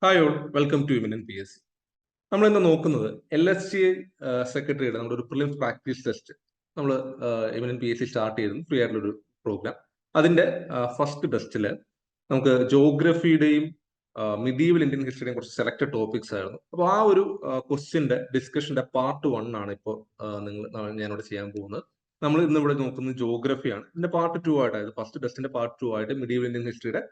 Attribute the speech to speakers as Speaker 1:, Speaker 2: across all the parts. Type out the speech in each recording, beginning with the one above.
Speaker 1: Hi all, welcome to eminent P S C. നമ്മൾ ഇന്ന് നോക്കുന്നത് LSC സെക്രട്ടറിയുടെ നമ്മുടെ ഒരു പ്രിലിംസ് പ്രാക്ടീസ് ടെസ്റ്റ് നമ്മൾ ഇമിനൻ പി എസ് സി സ്റ്റാർട്ട് ചെയ്തിരുന്നു, ഫ്രീ ആയിട്ടുള്ള ഒരു പ്രോഗ്രാം. അതിന്റെ ഫസ്റ്റ് ടെസ്റ്റിൽ നമുക്ക് ജോഗ്രഫിയുടെയും മിഡീവൽ ഇന്ത്യൻ ഹിസ്റ്ററിയുടെയും കുറച്ച് സെലക്ടഡ് ടോപ്പിക്സ് ആയിരുന്നു. അപ്പോൾ ആ ഒരു ക്വസ്റ്റ്യന്റെ ഡിസ്കഷന്റെ പാർട്ട് 1 ആണ് ഇപ്പോൾ ഞാനിവിടെ ചെയ്യാൻ പോകുന്നത്. നമ്മൾ ഇന്ന് ഇവിടെ നോക്കുന്നത് ജോഗ്രഫിയാണ്. ഇതിന്റെ പാർട്ട് 2 ആയിട്ട്, ഫസ്റ്റ് ടെസ്റ്റിന്റെ പാർട്ട് 2 ആയിട്ട് മിഡീവൽ ഇന്ത്യൻ ഹിസ്റ്ററിയുടെ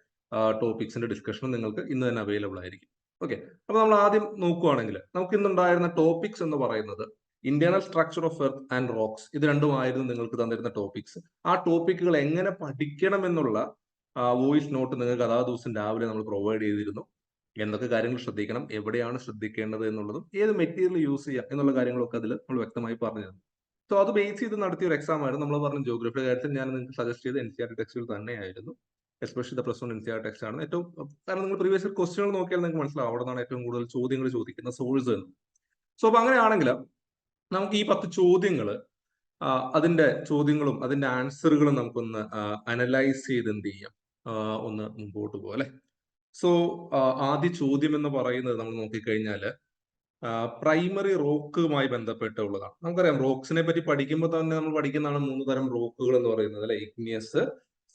Speaker 1: ടോപ്പിക്സിന്റെ ഡിസ്കഷനും നിങ്ങൾക്ക് ഇന്ന് തന്നെ അവൈലബിൾ ആയിരിക്കും. ഓക്കെ, അപ്പൊ നമ്മൾ ആദ്യം നോക്കുകയാണെങ്കിൽ നമുക്ക് ഇന്നുണ്ടായിരുന്ന ടോപ്പിക്സ് എന്ന് പറയുന്നത് internal structure of earth and rocks. ഇത് രണ്ടുമായിരുന്നു നിങ്ങൾക്ക് തന്നിരുന്ന ടോപ്പിക്സ്. ആ ടോപ്പിക്കുകൾ എങ്ങനെ പഠിക്കണം എന്നുള്ള വോയിസ് നോട്ട് നിങ്ങൾക്ക് അതാ ദിവസം രാവിലെ നമ്മൾ പ്രൊവൈഡ് ചെയ്തിരുന്നു. എന്തൊക്കെ കാര്യങ്ങൾ ശ്രദ്ധിക്കണം, എവിടെയാണ് ശ്രദ്ധിക്കേണ്ടത് എന്നുള്ളതും ഏത് മെറ്റീരിയൽ യൂസ് ചെയ്യാം എന്നുള്ള കാര്യങ്ങളൊക്കെ അതിൽ നമ്മൾ വ്യക്തമായി പറഞ്ഞു തരുന്നു. സോ അത് ബേസ് ചെയ്ത് നടത്തിയ ഒരു എക്സാം ആയിരുന്നു. നമ്മൾ പറഞ്ഞ ജോഗ്രഫിയുടെ കാര്യത്തിൽ ഞാൻ നിങ്ങൾക്ക് സജസ്റ്റ് ചെയ്ത NCERT ടെക്സ്റ്റുകൾ തന്നെയായിരുന്നു. Especially the plus 1 NCERT text ആണ് ഏറ്റവും, കാരണം നിങ്ങൾ പ്രീവിയസ് ക്വസ്റ്റ്യനുകൾ നോക്കിയാൽ നിങ്ങൾക്ക് മനസ്സിലാവും അവിടെ നിന്നാണ് ഏറ്റവും കൂടുതൽ ചോദ്യങ്ങൾ ചോദിക്കുന്ന സോഴ്സ് എന്ന്. സോ അപ്പൊ അങ്ങനെയാണെങ്കിൽ നമുക്ക് ഈ 10 ചോദ്യങ്ങൾ, അതിന്റെ ചോദ്യങ്ങളും അതിന്റെ ആൻസറുകളും നമുക്കൊന്ന് അനലൈസ് ചെയ്ത് എന്ത് ചെയ്യാം, ഒന്ന് മുമ്പോട്ട് പോകാം അല്ലെ. സോ ആദ്യ ചോദ്യം എന്ന് പറയുന്നത് നമ്മൾ നോക്കിക്കഴിഞ്ഞാൽ പ്രൈമറി റോക്കുമായി ബന്ധപ്പെട്ടുള്ളതാണ്. നമുക്കറിയാം റോക്സിനെ പറ്റി പഠിക്കുമ്പോൾ തന്നെ നമ്മൾ പഠിക്കുന്നതാണ് 3 തരം റോക്കുകൾ എന്ന് പറയുന്നത് അല്ലെ. Igneous,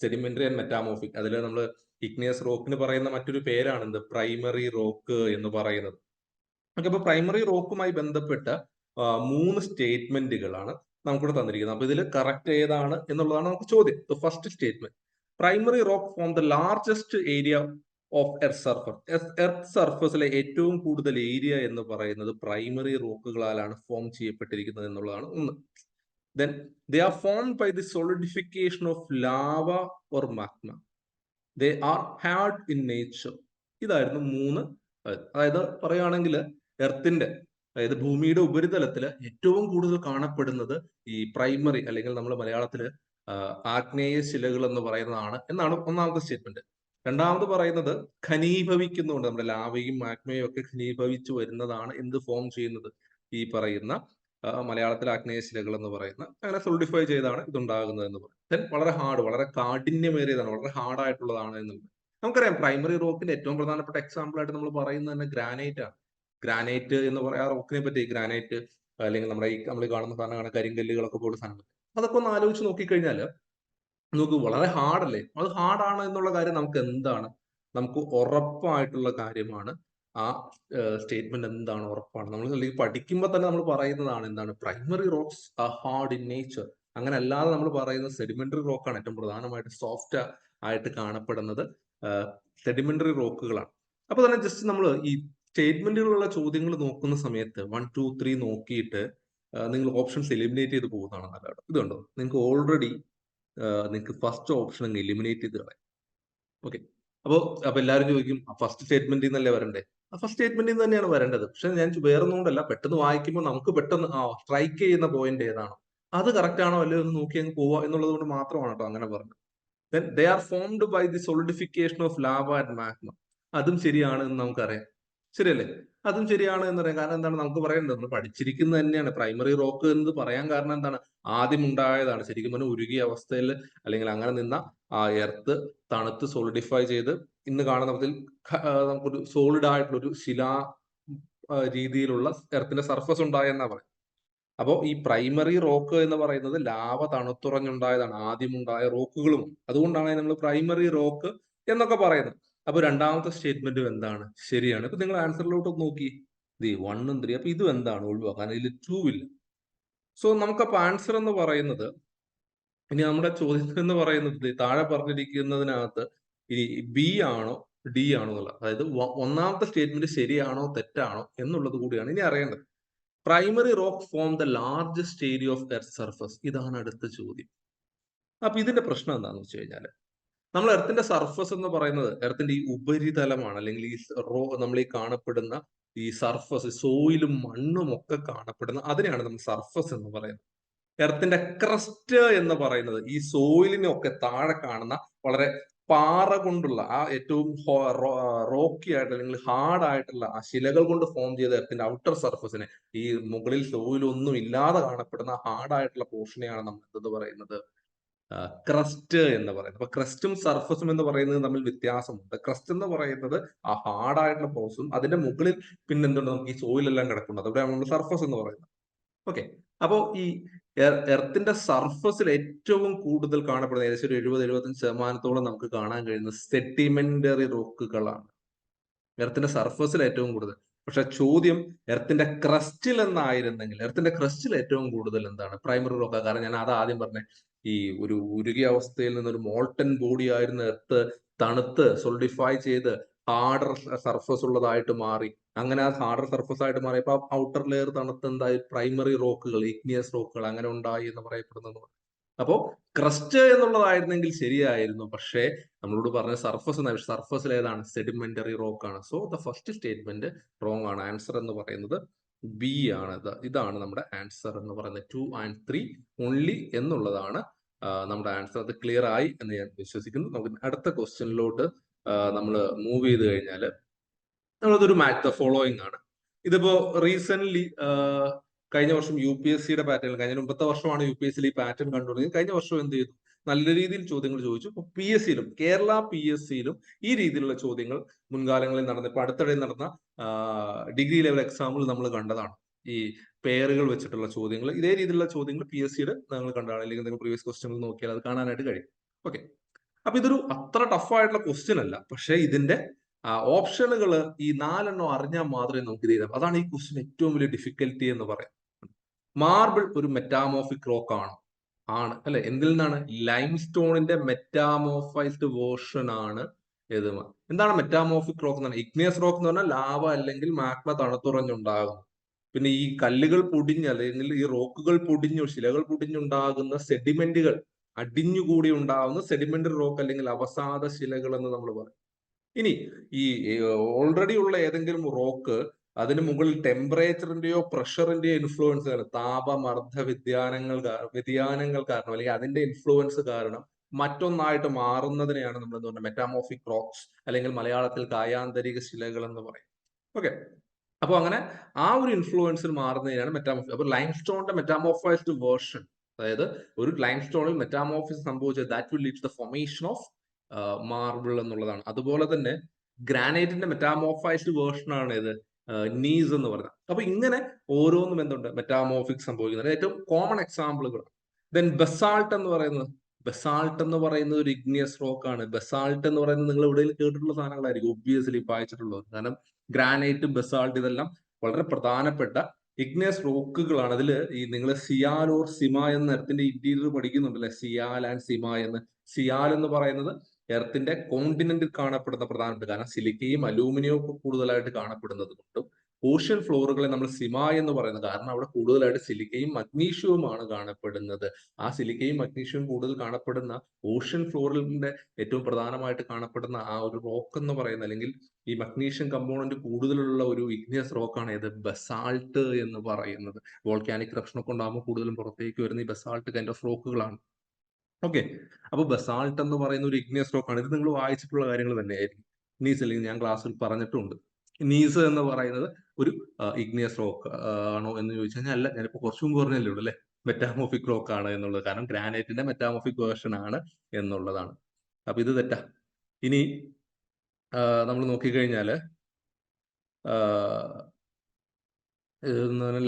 Speaker 1: sedimentary and metamorphic. അതിൽ നമ്മൾ ഇഗ്നിയസ് റോക്കിന് പറയുന്ന മറ്റൊരു പേരാണ് എന്ത്, പ്രൈമറി റോക്ക് എന്ന് പറയുന്നത്. ഓക്കെ, അപ്പൊ പ്രൈമറി റോക്കുമായി ബന്ധപ്പെട്ട 3 സ്റ്റേറ്റ്മെന്റുകളാണ് നമുക്കിവിടെ തന്നിരിക്കുന്നത്. അപ്പൊ ഇതിൽ കറക്റ്റ് ഏതാണ് എന്നുള്ളതാണ് നമുക്ക് ചോദ്യം. First statement, primary rock from the largest area of earth surface. Earth സർഫസിലെ ഏറ്റവും കൂടുതൽ ഏരിയ എന്ന് പറയുന്നത് പ്രൈമറി റോക്കുകളാലാണ് ഫോം ചെയ്യപ്പെട്ടിരിക്കുന്നത് എന്നുള്ളതാണ് ഒന്ന്. Then they are formed by the solidification of lava or magma. They are hard in nature. ഇതായിരുന്നു 3. അതായത് പറയുകയാണെങ്കിൽ എർത്തിന്റെ, അതായത് ഭൂമിയുടെ ഉപരിതലത്തിൽ ഏറ്റവും കൂടുതൽ കാണപ്പെടുന്നത് ഈ പ്രൈമറി, അല്ലെങ്കിൽ നമ്മൾ മലയാളത്തിൽ ആഗ്നേയ ശിലകൾ എന്ന് പറയുന്നതാണ് എന്നാണ് ഒന്നാമത്തെ സ്റ്റേറ്റ്മെന്റ്. രണ്ടാമത് പറയുന്നത് ഖനീഭവിക്കുന്നുണ്ട്, നമ്മുടെ ലാവയും മാഗ്മയും ഒക്കെ ഖനീഭവിച്ചു വരുന്നതാണ് എന്ത് ഫോം ചെയ്യുന്നത്, ഈ പറയുന്ന മലയാളത്തിൽ ആഗ്നേയ ശിലകൾ എന്ന് പറയുന്ന, അങ്ങനെ സോളിഡിഫൈ ചെയ്താണ് ഇതുണ്ടാകുന്നത് എന്ന് പറയും. ദെൻ വളരെ ഹാർഡ്, വളരെ കാഠിന്യമേറിയതാണ്, വളരെ ഹാർഡ് ആയിട്ടുള്ളതാണ് എന്നുള്ളത്. നമുക്കറിയാം പ്രൈമറി റോക്കിന്റെ ഏറ്റവും പ്രധാനപ്പെട്ട എക്സാമ്പിൾ ആയിട്ട് നമ്മൾ പറയുന്നത് തന്നെ ഗ്രാനൈറ്റ് ആണ്. ഗ്രാനൈറ്റ് എന്ന് പറയാ റോക്കിനെ പറ്റി, ഗ്രാനൈറ്റ് അല്ലെങ്കിൽ നമ്മുടെ ഈ നമ്മൾ കാണുന്ന സാധനമാണ് കരിങ്കല്ലുകളൊക്കെ പോലുള്ള സാധനങ്ങൾ. അതൊക്കെ ഒന്ന് ആലോചിച്ച് നോക്കിക്കഴിഞ്ഞാൽ നമുക്ക് വളരെ ഹാർഡല്ലേ. അത് ഹാർഡാണ് എന്നുള്ള കാര്യം നമുക്ക് എന്താണ്, നമുക്ക് ഉറപ്പായിട്ടുള്ള കാര്യമാണ്. ആ സ്റ്റേറ്റ്മെന്റ് എന്താണ് ഉറപ്പാണ്. നമ്മൾ അല്ലെങ്കിൽ പഠിക്കുമ്പോൾ തന്നെ നമ്മൾ പറയുന്നതാണ് എന്താണ്, primary rocks R hard in nature. അങ്ങനെ അല്ലാതെ നമ്മൾ പറയുന്നത് സെഡിമെന്ററി റോക്കാണ് ഏറ്റവും പ്രധാനമായിട്ട് സോഫ്റ്റ് ആയിട്ട് കാണപ്പെടുന്നത്, സെഡിമെന്ററി റോക്കുകളാണ്. അപ്പൊ തന്നെ ജസ്റ്റ് നമ്മൾ ഈ സ്റ്റേറ്റ്മെന്റുകളുള്ള ചോദ്യങ്ങൾ നോക്കുന്ന സമയത്ത് 1, 2, 3 നോക്കിയിട്ട് നിങ്ങൾ ഓപ്ഷൻസ് എലിമിനേറ്റ് ചെയ്ത് പോകുന്നതാണ് നല്ലത്. ഇതുണ്ടോ, നിങ്ങൾക്ക് ഓൾറെഡി നിങ്ങൾക്ക് ഫസ്റ്റ് ഓപ്ഷൻ അങ്ങ് എലിമിനേറ്റ് ചെയ്ത് കളയാം. ഓക്കെ, അപ്പൊ എല്ലാവരും ചോദിക്കും ഫസ്റ്റ് സ്റ്റേറ്റ്മെന്റിൽ നിന്നല്ലേ വരണ്ടേ? ഫസ്റ്റ് സ്റ്റേറ്റ്മെന്റിൽ നിന്ന് തന്നെയാണ് വരേണ്ടത്. പക്ഷെ ഞാൻ വേറൊന്നും കൊണ്ടല്ല, പെട്ടെന്ന് വായിക്കുമ്പോൾ നമുക്ക് പെട്ടെന്ന് സ്ട്രൈക്ക് ചെയ്യുന്ന പോയിന്റ് ഏതാണോ അത് കറക്റ്റ് ആണോ അല്ലയോ എന്ന് നോക്കി അങ്ങ് പോവുക എന്നുള്ളത് കൊണ്ട് മാത്രമാണ് കേട്ടോ അങ്ങനെ പറഞ്ഞത്. Then they are formed by the solidification of lava and magma. അതും ശരിയാണ് എന്ന് നമുക്കറിയാം, ശരിയല്ലേ? അതും ശരിയാണ് എന്നറിയാം. കാരണം എന്താണ്, നമുക്ക് പറയേണ്ടത്, നമ്മൾ പഠിച്ചിരിക്കുന്നത് തന്നെയാണ്. പ്രൈമറി റോക്ക് എന്ന് പറയാൻ കാരണം എന്താണ്, ആദ്യം ഉണ്ടായതാണ്. ശരിക്കും പറഞ്ഞാൽ ഉരുകിയ അവസ്ഥയിൽ അല്ലെങ്കിൽ അങ്ങനെ നിന്ന ആ എർത്ത് തണുത്ത് സോളിഡിഫൈ ചെയ്ത് ഇന്ന് കാണുന്ന വിധത്തിൽ നമുക്കൊരു സോളിഡ് ആയിട്ടുള്ള ഒരു ശിലാ രീതിയിലുള്ള എർത്തിന്റെ സർഫസ് ഉണ്ടായെന്നാ പറയും. അപ്പോൾ ഈ പ്രൈമറി റോക്ക് എന്ന് പറയുന്നത് ലാവ തണുത്തുറഞ്ഞുണ്ടായതാണ്, ആദ്യമുണ്ടായ റോക്കുകളും. അതുകൊണ്ടാണ് നമ്മൾ പ്രൈമറി റോക്ക് എന്നൊക്കെ പറയുന്നത്. അപ്പൊ രണ്ടാമത്തെ സ്റ്റേറ്റ്മെന്റും എന്താണ്, ശരിയാണ്. ഇപ്പൊ നിങ്ങൾ ആൻസറിലോട്ട് നോക്കി, 1ഉം 3. അപ്പൊ ഇതും എന്താണ്, ഒഴിവാക്കാൻ, ഇതിൽ 2 ഇല്ല. സോ നമുക്കപ്പോ ആൻസർ എന്ന് പറയുന്നത്, ഇനി നമ്മുടെ ചോദ്യം എന്ന് പറയുന്നത് താഴെ പറഞ്ഞിരിക്കുന്നതിനകത്ത് ഇനി ബി ആണോ ഡി ആണോ എന്നുള്ള, അതായത് ഒന്നാമത്തെ സ്റ്റേറ്റ്മെന്റ് ശരിയാണോ തെറ്റാണോ എന്നുള്ളത് കൂടിയാണ് ഇനി അറിയേണ്ടത്. Primary rock form the largest area of earth surface. ഇതാണ് അടുത്ത ചോദ്യം. അപ്പൊ ഇതിന്റെ പ്രശ്നം എന്താണെന്ന് വെച്ച് കഴിഞ്ഞാൽ, നമ്മൾ എർത്തിന്റെ സർഫസ് എന്ന് പറയുന്നത് എർത്തിന്റെ ഈ ഉപരിതലമാണ്, അല്ലെങ്കിൽ ഈ നമ്മൾ ഈ കാണപ്പെടുന്ന ഈ സർഫസ്, സോയിലും മണ്ണും ഒക്കെ കാണപ്പെടുന്ന അതിനെയാണ് നമ്മൾ സർഫസ് എന്ന് പറയുന്നത്. എർത്തിന്റെ ക്രസ്റ്റ് എന്ന് പറയുന്നത് ഈ സോയിലിനൊക്കെ താഴെ കാണുന്ന വളരെ പാറ കൊണ്ടുള്ള ആ ഏറ്റവും റോക്കി ആയിട്ട് അല്ലെങ്കിൽ ഹാർഡ് ആയിട്ടുള്ള ആ ശിലകൾ കൊണ്ട് ഫോം ചെയ്ത എർത്തിന്റെ ഔട്ടർ സർഫസിനെ, ഈ മുകളിൽ സോയിലൊന്നും ഇല്ലാതെ കാണപ്പെടുന്ന ഹാർഡ് ആയിട്ടുള്ള പോർഷനെയാണ് നമ്മൾ എന്തെന്ന് പറയുന്നത്, ക്രസ്റ്റ് എന്ന് പറയുന്നത്. അപ്പൊ ക്രസ്റ്റും സർഫസും എന്ന് പറയുന്നത് തമ്മിൽ വ്യത്യാസമുണ്ട്. ക്രസ്റ്റ് എന്ന് പറയുന്നത് ആ ഹാർഡായിട്ടുള്ള പ്രോസസും അതിന്റെ മുകളിൽ പിന്നെ എന്തുണ്ട്, നമുക്ക് ഈ സോയിൽ എല്ലാം കിടക്കുന്നത്, അവിടെയാണ് നമ്മൾ സർഫസ് എന്ന് പറയുന്നത്. ഓക്കെ. അപ്പോ ഈ എർത്തിന്റെ സർഫസിൽ ഏറ്റവും കൂടുതൽ കാണപ്പെടുന്ന ഏകദേശം ഒരു 70-75% നമുക്ക് കാണാൻ കഴിയുന്ന സെഡിമെന്ററി റോക്കുകളാണ് എർത്തിന്റെ സർഫസിൽ ഏറ്റവും കൂടുതൽ. പക്ഷെ ചോദ്യം എർത്തിന്റെ ക്രസ്റ്റിൽ എന്നായിരുന്നെങ്കിൽ, എർത്തിന്റെ ക്രസ്റ്റിൽ ഏറ്റവും കൂടുതൽ എന്താണ്, പ്രൈമറി റോക്ക്. കാരണം ഞാൻ അത് ആദ്യം പറഞ്ഞ ഈ ഒരു ഉരുകിയ അവസ്ഥയിൽ നിന്ന് ഒരു മോൾട്ടൻ ബോഡി ആയിരുന്ന എർത്ത് തണുത്ത് സോളിഡിഫൈ ചെയ്ത് ഹാർഡർ സർഫസ് ഉള്ളതായിട്ട് മാറി. അങ്ങനെ ആ ഹാർഡർ സർഫസ് ആയിട്ട് മാറിയപ്പോ ഔട്ടർ ലെയർ തണുത്ത് എന്തായി, പ്രൈമറി റോക്കുകൾ, ഇഗ്നിയസ് റോക്കുകൾ അങ്ങനെ ഉണ്ടായി എന്ന് പറയപ്പെടുന്നത്. അപ്പോ ക്രസ്റ്റ് എന്നുള്ളതായിരുന്നെങ്കിൽ ശരിയായിരുന്നു, പക്ഷേ നമ്മളോട് പറഞ്ഞ സർഫസ് എന്ന സർഫസിൽ ഏതാണ്, സെഡിമെന്ററി റോക്ക് ആണ്. So the first statement wrong ആണ്. ആൻസർ എന്ന് പറയുന്നത് ബി ആണ്. ഇതാണ് നമ്മുടെ ആൻസർ എന്ന് പറയുന്നത്. 2 and 3 ഓൺലി എന്നുള്ളതാണ് നമ്മുടെ ആൻസർ. അത് ക്ലിയർ ആയി എന്ന് ഞാൻ വിശ്വസിക്കുന്നു. നമുക്ക് അടുത്ത ക്വസ്റ്റ്യനിലോട്ട് നമ്മൾ മൂവ് ചെയ്ത് കഴിഞ്ഞാൽ നമ്മളതൊരു മാച്ച് ദ ഫോളോയിങ് ആണ്. ഇതിപ്പോ റീസെന്റ് കഴിഞ്ഞ വർഷം UPSC-യുടെ പാറ്റേൺ, കഴിഞ്ഞ മുമ്പത്തെ വർഷമാണ് UPSC ഈ പാറ്റേൺ കണ്ടുപിടിച്ചത്. കഴിഞ്ഞ വർഷം എന്ത് ചെയ്തു, നല്ല രീതിയിൽ ചോദ്യങ്ങൾ ചോദിച്ചു. ഇപ്പൊ PSC-യിലും കേരള PSC-യിലും ഈ രീതിയിലുള്ള ചോദ്യങ്ങൾ മുൻകാലങ്ങളിൽ നടന്ന, ഇപ്പൊ അടുത്തിടെ നടന്ന ഡിഗ്രി ലെവൽ എക്സാമിൽ നമ്മൾ കണ്ടതാണ്. ഈ പേരുകൾ വെച്ചിട്ടുള്ള ചോദ്യങ്ങൾ, ഇതേ രീതിയിലുള്ള ചോദ്യങ്ങൾ PSC-യുടെ നിങ്ങൾ കണ്ടതാണ്. അല്ലെങ്കിൽ നിങ്ങൾ പ്രീവിയസ് ക്വസ്റ്റ്യൻ നോക്കിയാൽ അത് കാണാനായിട്ട് കഴിയും. ഓക്കെ. അപ്പൊ ഇതൊരു അത്ര ടഫ് ആയിട്ടുള്ള ക്വസ്റ്റ്യൻ അല്ല, പക്ഷെ ഇതിന്റെ ഓപ്ഷനുകൾ ഈ 4 അറിഞ്ഞാൽ മാത്രമേ നമുക്ക് ഇത് ചെയ്താൽ. അതാണ് ഈ ക്വസ്റ്റ്യൻ ഏറ്റവും വലിയ ഡിഫിക്കൽറ്റി എന്ന് പറയാം. മാർബിൾ ഒരു മെറ്റാമോർഫിക് റോക്ക് ആണ് അല്ലെ? എന്തിൽ നിന്നാണ്? ലൈം സ്റ്റോണിന്റെ മെറ്റാമോർഫൈസ്ഡ് വേർഷൻ ആണ് ഏത്. എന്താണ് മെറ്റാമോർഫിക് റോക്ക് എന്ന് പറഞ്ഞാൽ? ഇഗ്നിയസ് റോക്ക് എന്ന് പറഞ്ഞാൽ ലാവ അല്ലെങ്കിൽ മാഗ്മ തണുത്തുറഞ്ഞുണ്ടാകുന്നു. പിന്നെ ഈ കല്ലുകൾ പൊടിഞ്ഞ് അല്ലെങ്കിൽ ഈ റോക്കുകൾ പൊടിഞ്ഞു, ശിലകൾ പൊടിഞ്ഞുണ്ടാകുന്ന സെഡിമെന്റുകൾ അടിഞ്ഞുകൂടി ഉണ്ടാകുന്ന സെഡിമെന്ററി റോക്ക് അല്ലെങ്കിൽ അവസാദ ശിലകൾ എന്ന് നമ്മൾ പറയും. ഇനി ഈ ഓൾറെഡി ഉള്ള ഏതെങ്കിലും റോക്ക് അതിന് മുകളിൽ ടെമ്പറേച്ചറിന്റെയോ പ്രഷറിന്റെയോ ഇൻഫ്ലുവൻസ് കാരണം, താപമർദ്ദ വ്യതിയാനങ്ങൾ കാരണം അല്ലെങ്കിൽ അതിന്റെ ഇൻഫ്ലുവൻസ് കാരണം മറ്റൊന്നായിട്ട് മാറുന്നതിനെയാണ് നമ്മൾ എന്താ പറയുക, മെറ്റാമോർഫിക് റോക്സ് അല്ലെങ്കിൽ മലയാളത്തിൽ കായാന്തരിക ശിലകൾ എന്ന് പറയും. ഓക്കെ. അപ്പൊ അങ്ങനെ ആ ഒരു ഇൻഫ്ലുവൻസിൽ മാറുന്നതിനാണ് മെറ്റാമോർഫിക്. അപ്പൊ ലൈം സ്റ്റോണിന്റെ മെറ്റാമോർഫൈസ്ഡ് വേർഷൻ, അതായത് ഒരു ലൈം സ്റ്റോണിൽ മെറ്റാമോർഫിസ് സംഭവിച്ചത്, that will lead to the formation of marble എന്നുള്ളതാണ്. അതുപോലെ തന്നെ ഗ്രാനൈറ്റിന്റെ മെറ്റാമോർഫൈസ്ഡ് വേർഷൻ ആണ് ഇത് നീസ് എന്ന് പറയുന്നത്. അപ്പൊ ഇങ്ങനെ ഓരോന്നും എന്തുണ്ട്, മെറ്റാമോർഫിക് സംഭവിക്കുന്നത് ഏറ്റവും കോമൺ എക്സാമ്പിളുകളാണ്. ദെൻ ബസാൾട്ട് എന്ന് പറയുന്നത് ഒരു ഇഗ്നിയസ് റോക്ക് ആണ്. ബസാൾട്ട് എന്ന് പറയുന്നത് നിങ്ങൾ എവിടെയെങ്കിലും കേട്ടിട്ടുള്ള സാധനങ്ങളായിരിക്കും, ഒബ്വിയസ്ലി വായിച്ചിട്ടുള്ളത്. കാരണം ഗ്രാനൈറ്റ്, ബസാൾട്ട് ഇതെല്ലാം വളരെ പ്രധാനപ്പെട്ട ഇഗ്നിയസ് റോക്കുകളാണ്. അതിൽ ഈ നിങ്ങൾ സിയാൽ ഓർ സിമ എന്ന എർത്തിന്റെ ഇന്റീരിയർ പഠിക്കുന്നുണ്ടല്ലേ, സിയാൽ ആൻഡ് സിമ എന്ന്. സിയാൽ എന്ന് പറയുന്നത് എർത്തിന്റെ കോണ്ടിനെന്റിൽ കാണപ്പെടുന്ന പ്രധാനപ്പെട്ട, കാരണം സിലിക്കയും അലൂമിനിയവും ഒക്കെ കൂടുതലായിട്ട് കാണപ്പെടുന്നത് കൊണ്ടും ഓഷ്യൻ ഫ്ലോറുകളെ നമ്മൾ സിമ എന്ന് പറയുന്നത് കാരണം അവിടെ കൂടുതലായിട്ട് സിലിക്കയും മഗ്നീഷ്യവുമാണ് കാണപ്പെടുന്നത്. ആ സിലിക്കയും മഗ്നീഷ്യവും കൂടുതൽ കാണപ്പെടുന്ന ഓഷ്യൻ ഫ്ലോറിന്റെ ഏറ്റവും പ്രധാനമായിട്ട് കാണപ്പെടുന്ന ആ ഒരു റോക്ക് എന്ന് പറയുന്നത്, അല്ലെങ്കിൽ ഈ മഗ്നീഷ്യം കമ്പോണന്റ് കൂടുതലുള്ള ഒരു ഇഗ്നിയസ് റോക്കാണ് ഏത്, ബസാൾട്ട് എന്ന് പറയുന്നത്. വോൾക്കാനിക് ഇറപ്ഷൻ ഒക്കെ ഉണ്ടാകുമ്പോൾ കൂടുതലും പുറത്തേക്ക് വരുന്ന ഈ ബസാൾട്ട് കൈൻഡ് ഓഫ് റോക്കുകളാണ്. ഓക്കെ. അപ്പൊ ബസാൾട്ട് എന്ന് പറയുന്ന ഒരു ഇഗ്നിയസ് റോക്ക് ആണ്. ഇത് നിങ്ങൾ വായിച്ചിട്ടുള്ള കാര്യങ്ങൾ തന്നെയായിരിക്കും. നീസ്, അല്ലെങ്കിൽ ഞാൻ ക്ലാസ്സിൽ പറഞ്ഞിട്ടുണ്ട്. നീസ് എന്ന് പറയുന്നത് ഒരു ഇഗ്നിയസ് റോക്ക് ആണോ എന്ന് ചോദിച്ചു കഴിഞ്ഞാൽ അല്ല. ഞാനിപ്പോ കുറച്ചു മുമ്പ് പറഞ്ഞല്ലേ ഉള്ളൂ അല്ലെ, മെറ്റാമോർഫിക് റോക്ക് ആണ് എന്നുള്ളത്. കാരണം ഗ്രാനൈറ്റിന്റെ മെറ്റാമോർഫിക് വേർഷൻ ആണ് എന്നുള്ളതാണ്. അപ്പൊ ഇത് തെറ്റാ. ഇനി നമ്മൾ നോക്കിക്കഴിഞ്ഞാല്